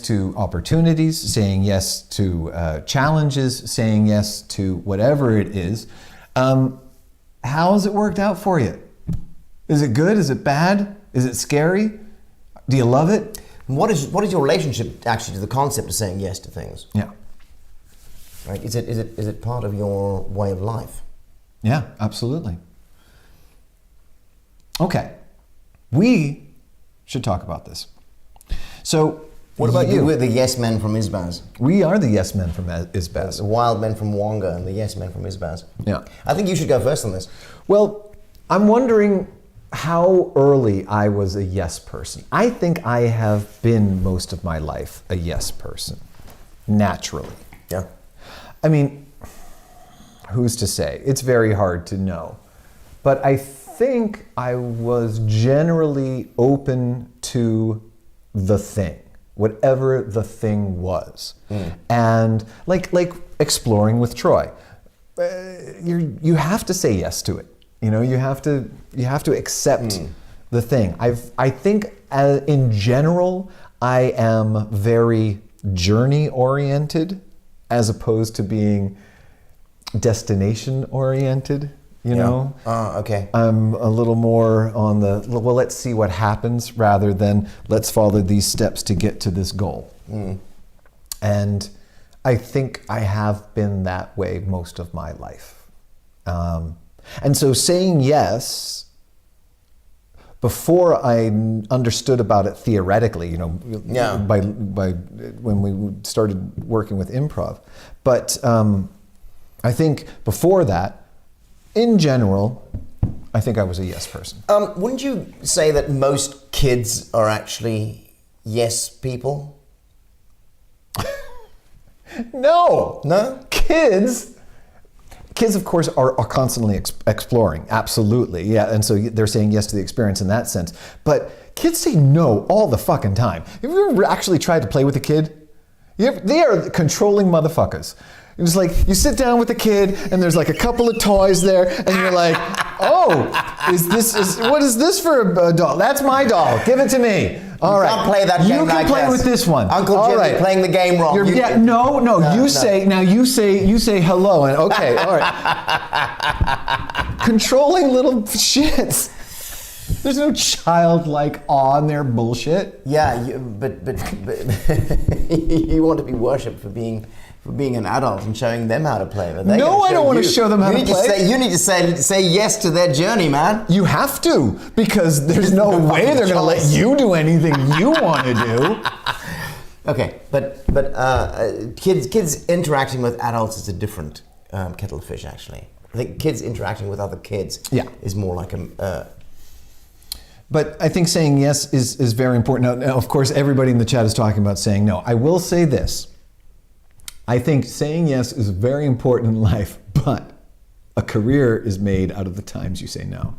to opportunities, saying yes to challenges, saying yes to whatever it is, how has it worked out for you? Is it good? Is it bad? Is it scary? Do you love it? What is your relationship actually to the concept of saying yes to things? Yeah. Right? Is it part of your way of life? Yeah, absolutely. Okay. We should talk about this. So What about you? We're the yes men from Isbaz. We are the yes men from Isbaz. The wild men from Wonga and the yes men from Isbaz. Yeah. I think you should go first on this. Well, I'm wondering how early I was a yes person. I think I have been most of my life a yes person, naturally. Yeah. I mean, who's to say? It's very hard to know. But I think I was generally open to the thing, whatever the thing was. And like exploring with Troy, you have to say yes to it. You know, you have to accept the thing. I think in general, I am very journey oriented as opposed to being destination oriented. You know? Okay. I'm a little more on the, well, let's see what happens rather than let's follow these steps to get to this goal. And I think I have been that way most of my life. And so saying yes, before I understood about it theoretically, you know, by when we started working with improv. But I think before that, in general, I think I was a yes person. Wouldn't you say that most kids are actually yes people? No. Kids, of course, are constantly exploring. Absolutely, yeah. And so they're saying yes to the experience in that sense. But kids say no all the fucking time. Have you ever actually tried to play with a kid? They are controlling motherfuckers. It's like you sit down with a kid and there's like a couple of toys there and you're like, oh, what is this for a doll? That's my doll. Give it to me. All right. You can't play that game You can play with this one. Uncle Jim is playing the game wrong. You say hello and okay, all right. Controlling little shits. There's no childlike awe in their bullshit. Yeah, but you want to be worshipped for being an adult and showing them how to play. But no, I don't want to show them how to play. You need to say yes to their journey, man. You have to, because there's no way they're going to let you do anything you want to do. Okay, but kids interacting with adults is a different kettle of fish, actually. I think kids interacting with other kids is more like a... But I think saying yes is very important. Now, of course, everybody in the chat is talking about saying no. I will say this. I think saying yes is very important in life, but a career is made out of the times you say no.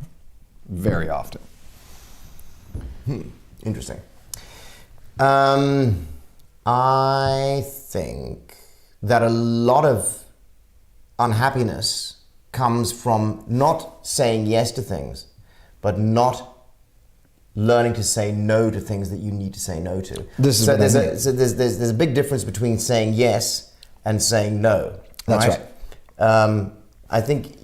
Very often. Interesting. I think that a lot of unhappiness comes from not saying yes to things, but not learning to say no to things that you need to say no to. There's a big difference between saying yes and saying no. That's right. I think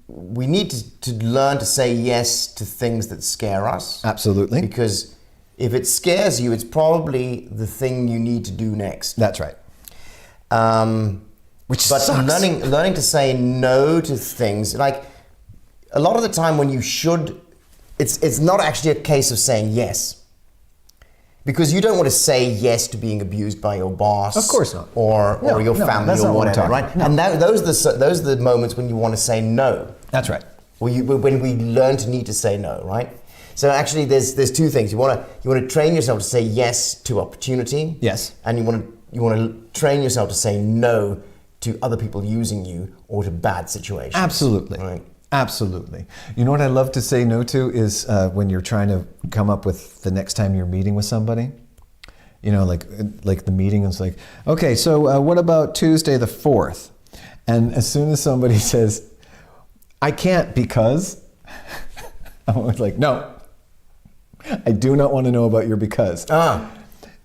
we need to learn to say yes to things that scare us. Absolutely. Because if it scares you, it's probably the thing you need to do next. That's right. Which but sucks. learning to say no to things, like a lot of the time when you should, it's not actually a case of saying yes. Because you don't want to say yes to being abused by your boss. Of course not. Or your family or whatever, right? No. And those are the moments when you want to say no. That's right. When we learn to need to say no, right? So actually there's two things. You want to train yourself to say yes to opportunity. Yes. And you want to train yourself to say no to other people using you or to bad situations. Absolutely. Right. Absolutely. You know what I love to say no to is when you're trying to come up with the next time you're meeting with somebody. You know, like the meeting is like, okay, so what about Tuesday the 4th? And as soon as somebody says, I can't because, I'm always like, no, I do not want to know about your because.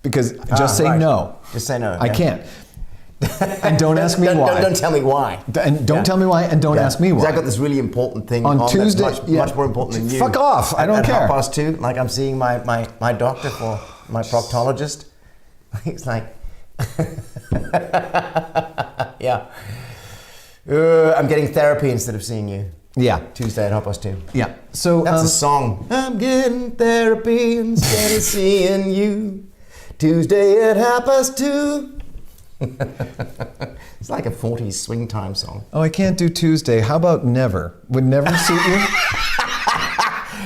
Because just say no. Just say no. I can't. And don't ask me why. Don't tell me why. And don't tell me why, and don't ask me why. Because I got this really important thing on Tuesday. That's much more important than you. Fuck off! I don't care. At 2:30, like I'm seeing my doctor for my proctologist. It's like, yeah. I'm getting therapy instead of seeing you. Yeah. Tuesday at 2:30. Yeah. So that's a song. I'm getting therapy instead of seeing you. Tuesday at 2:30. It's like a 40s swing time song. Oh, I can't do Tuesday. How about never? Would never suit you?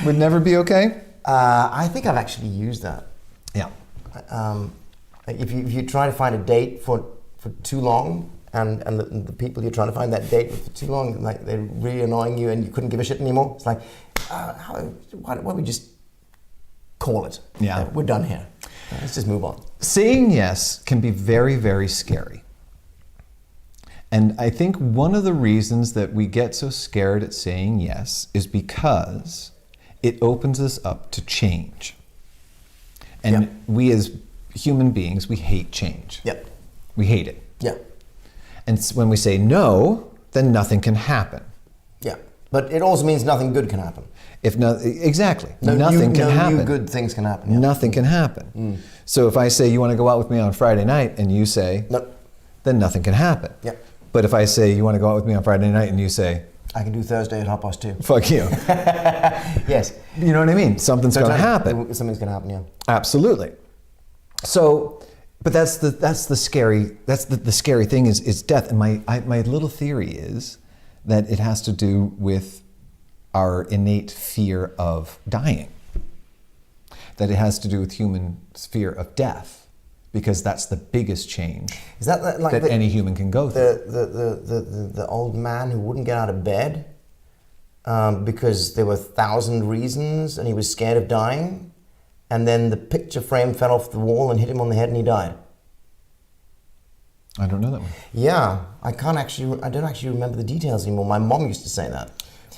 Would never be okay? I think I've actually used that. Yeah. If you try to find a date for too long, and the people you're trying to find that date with for too long, like they're really annoying you, and you couldn't give a shit anymore. It's like, why don't we just call it? Yeah. We're done here. Let's just move on. Saying yes can be very, very scary. And I think one of the reasons that we get so scared at saying yes is because it opens us up to change. And we as human beings, we hate change. Yep. We hate it. Yeah. And when we say no, then nothing can happen. Yeah. But it also means nothing good can happen. Exactly. Nothing can happen. New good things can happen. Yeah. Nothing can happen. So if I say, you want to go out with me on Friday night, and you say, no, then nothing can happen. Yeah. But if I say, you want to go out with me on Friday night, and you say, I can do Thursday at 2:30. fuck you. Yes. You know what I mean? Something's going to happen. Something's going to happen, yeah. Absolutely. So, but that's the scary thing is death. And my little theory is that it has to do with our innate fear of dying. That it has to do with human fear of death, because that's the biggest change Is that like that any human can go through. The old man who wouldn't get out of bed because there were 1,000 reasons and he was scared of dying, and then the picture frame fell off the wall and hit him on the head and he died? I don't know that one. Yeah, I don't actually remember the details anymore. My mom used to say that.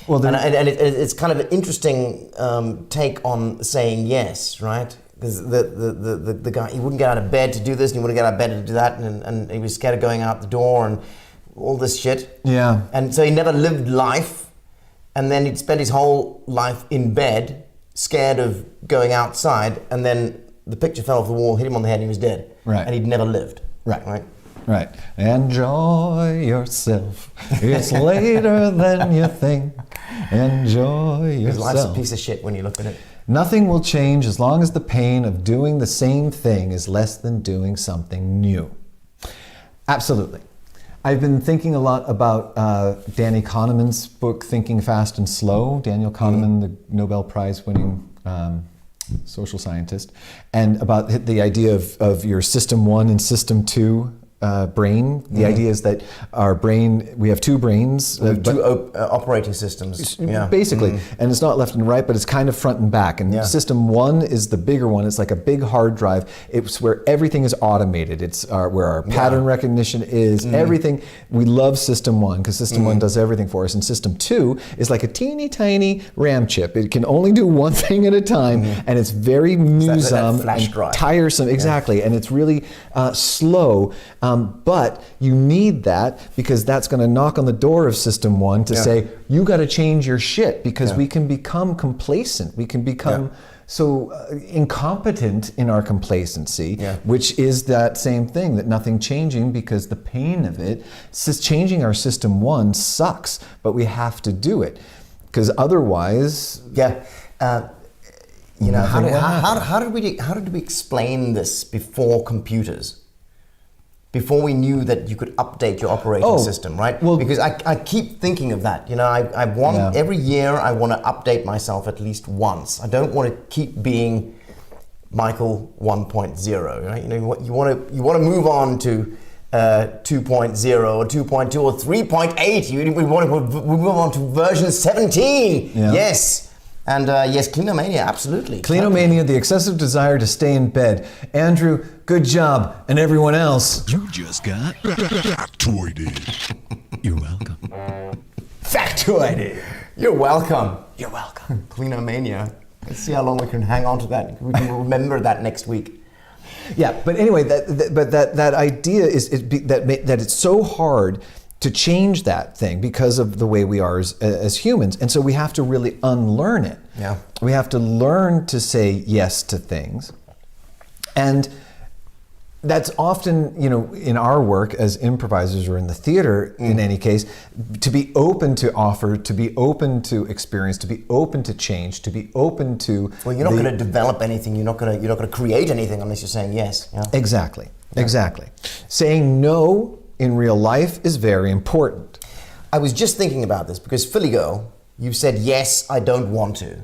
Well, it's kind of an interesting take on saying yes, right? Because the guy, he wouldn't get out of bed to do this, and he wouldn't get out of bed to do that, and he was scared of going out the door and all this shit. Yeah. And so he never lived life, and then he'd spent his whole life in bed, scared of going outside, and then the picture fell off the wall, hit him on the head, and he was dead. Right. And he'd never lived. Right. Right. Right. Enjoy yourself. It's later than you think. Enjoy yourself. Life's a piece of shit when you look at it. Nothing will change as long as the pain of doing the same thing is less than doing something new. Absolutely. I've been thinking a lot about Danny Kahneman's book, Thinking Fast and Slow. Daniel Kahneman, the Nobel Prize winning social scientist, and about the idea of your system 1 and system 2 brain. The idea is that our brain, we have two brains. Two operating systems. Yeah. Basically. And it's not left and right, but it's kind of front and back. And system 1 is the bigger one. It's like a big hard drive. It's where everything is automated. It's where our pattern recognition is. Everything. We love system 1 because system 1 does everything for us. And system 2 is like a teeny tiny RAM chip. It can only do one thing at a time, and it's very muhsam, flash drive. tiresome. Exactly. And it's really slow. But you need that because that's going to knock on the door of system 1 to say, you got to change your shit, because we can become complacent. We can become so incompetent in our complacency, which is that same thing, that nothing changing because the pain of it. Changing our system 1 sucks, but we have to do it because otherwise... You know, how did we explain this before computers? Before we knew that you could update your operating system, right? Well, because I keep thinking of that. You know, I want every year I want to update myself at least once. I don't want to keep being Michael 1.0. Right? You know, you want to move on to 2.0 or 2.2 or 3.8. We want to move on to version 17. Yeah. Yes. And yes, Cleanomania, absolutely. Cleanomania, the excessive desire to stay in bed. Andrew, good job. And everyone else. You just got factoided. You're welcome. Factoided. You're welcome. You're welcome. Cleanomania. Let's see how long we can hang on to that. We can remember that next week. Yeah, but anyway, that idea is that it's so hard to change that thing because of the way we are as humans. And so we have to really unlearn it. Yeah. We have to learn to say yes to things. And that's often, in our work as improvisers or in the theater, in any case, to be open to offer, to be open to experience, to be open to change, to be open to. Well, you're not going to develop anything. You're not going to create anything unless you're saying yes. Yeah. Exactly. Saying no in real life is very important. I was just thinking about this because Philly Girl, you said yes, I don't want to,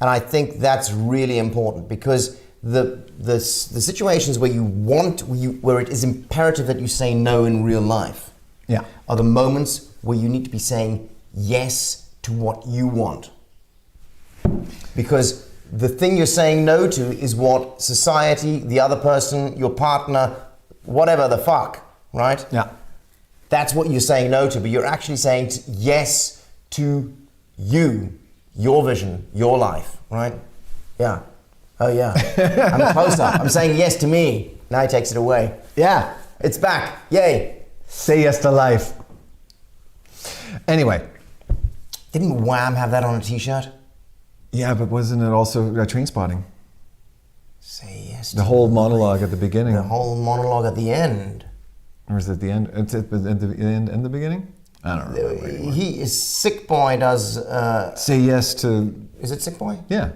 and I think that's really important because the situations where where it is imperative that you say no in real life, are the moments where you need to be saying yes to what you want. Because the thing you're saying no to is what society, the other person, your partner, whatever the fuck, right? Yeah. That's what you're saying no to, but you're actually saying yes to you, your vision, your life, right? Yeah. Oh yeah, I'm closer. I'm saying yes to me. Now he takes it away. Yeah, it's back. Yay. Say yes to life. Anyway. Didn't Wham have that on a t-shirt? Yeah, but wasn't it also Trainspotting? Say yes to the whole monologue at the beginning. The whole monologue at the end. Or is it the end? It's at the end and the beginning? I don't remember. Sick Boy does... say yes to... Is it Sick Boy? Yeah.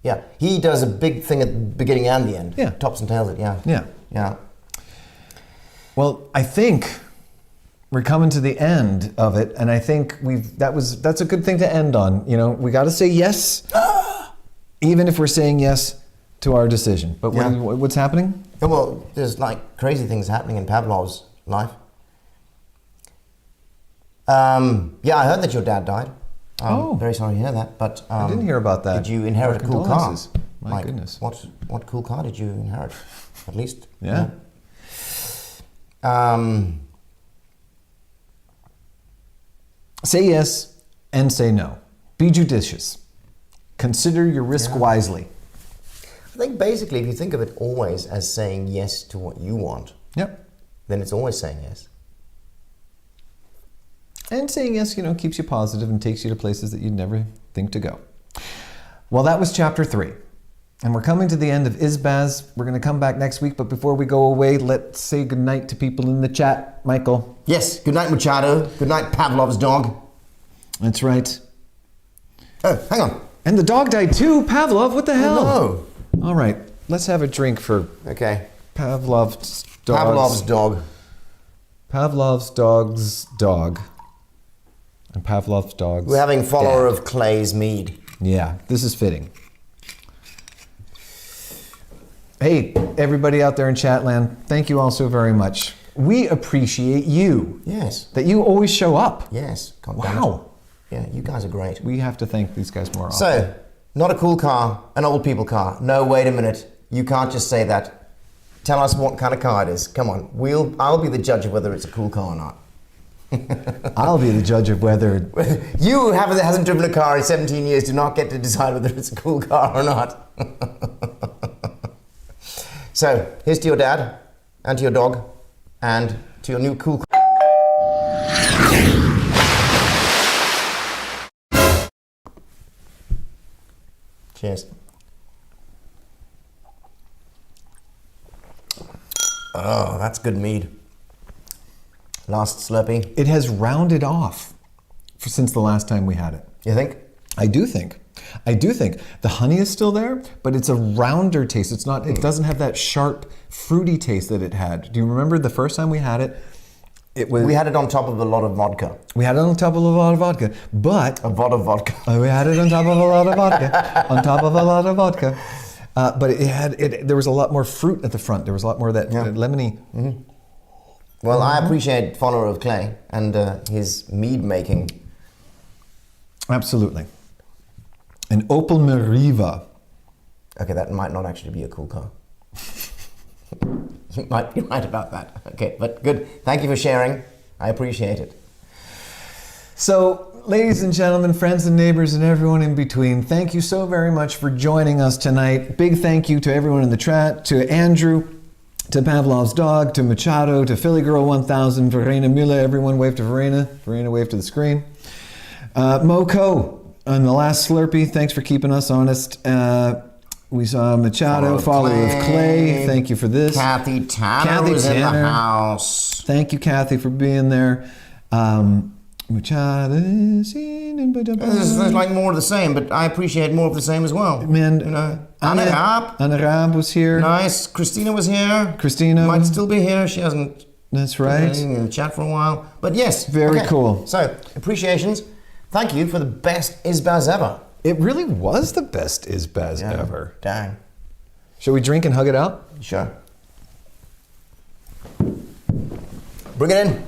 Yeah, he does a big thing at the beginning and the end. Yeah. Tops and tails it, yeah. Yeah. Well, I think we're coming to the end of it, and I think that's a good thing to end on. We got to say yes, even if we're saying yes to our decision. But what's happening? Well, there's like crazy things happening in Pavlov's life. I heard that your dad died. Very sorry to hear that, but I didn't hear about that. Did you inherit a cool car? My goodness. What cool car did you inherit? At least. Yeah. Say yes and say no. Be judicious. Consider your risk wisely. I think basically, if you think of it always as saying yes to what you want, then it's always saying yes. And saying yes, keeps you positive and takes you to places that you'd never think to go. Well, that was chapter 3. And we're coming to the end of Isbaz. We're going to come back next week, but before we go away, let's say goodnight to people in the chat. Michael. Yes, good night, Machado. Good night, Pavlov's dog. That's right. Oh, hang on. And the dog died too, Pavlov. What the hell? Oh, no. All right, let's have a drink for Pavlov's dog. Pavlov's dog. Pavlov's dog's dog. And Pavlov's dog's We're having follower of Clay's mead. Yeah, this is fitting. Hey, everybody out there in Chatland, thank you all so very much. We appreciate you. Yes. That you always show up. Yes. Wow. Yeah, you guys are great. We have to thank these guys more often. So, not a cool car, an old people car. No, wait a minute. You can't just say that. Tell us what kind of car it is. Come on. I'll be the judge of whether it's a cool car or not. I'll be the judge of whether... You hasn't driven a car in 17 years do not get to decide whether it's a cool car or not. So, here's to your dad, and to your dog, and to your new cool car. Cheers. Oh, that's good mead. Last Slurpee. It has rounded off since the last time we had it. You think? I do think. The honey is still there, but it's a rounder taste. It's not. It doesn't have that sharp, fruity taste that it had. Do you remember the first time we had it? We had it on top of a lot of vodka. We had it on top of a lot of vodka, but... A lot of vodka. We had it on top of a lot of vodka. On top of a lot of vodka. But there was a lot more fruit at the front. There was a lot more of that lemony... Mm-hmm. Well, I appreciate follower of Clay and his mead making. Absolutely. An Opel Meriva. Okay, that might not actually be a cool car. You might be right about that. Okay, but good. Thank you for sharing. I appreciate it. So, ladies and gentlemen, friends and neighbors and everyone in between, thank you so very much for joining us tonight. Big thank you to everyone in the chat, to Andrew, to Pavlov's dog, to Machado, to Philly Girl 1000, Verena Müller. Everyone wave to Verena. Verena wave to the screen. Moko on the last Slurpee. Thanks for keeping us honest. We saw Machado, Follow follower of Clay. Thank you for this. Kathy Tanner Kathy was in the Tanner. house. Thank you, Kathy, for being there. Machado is in. There's like more of the same, but I appreciate more of the same as well. Man, you know, Anna Raab. Anna Raab was here. Nice. Christina was here. Christina might still be here. She hasn't. That's right. been in the chat for a while, but yes, Very okay. cool. So appreciations. Thank you for the best Isbaz ever. It really was the best Isbaz ever. Dang. Shall we drink and hug it out? Sure. Bring it in.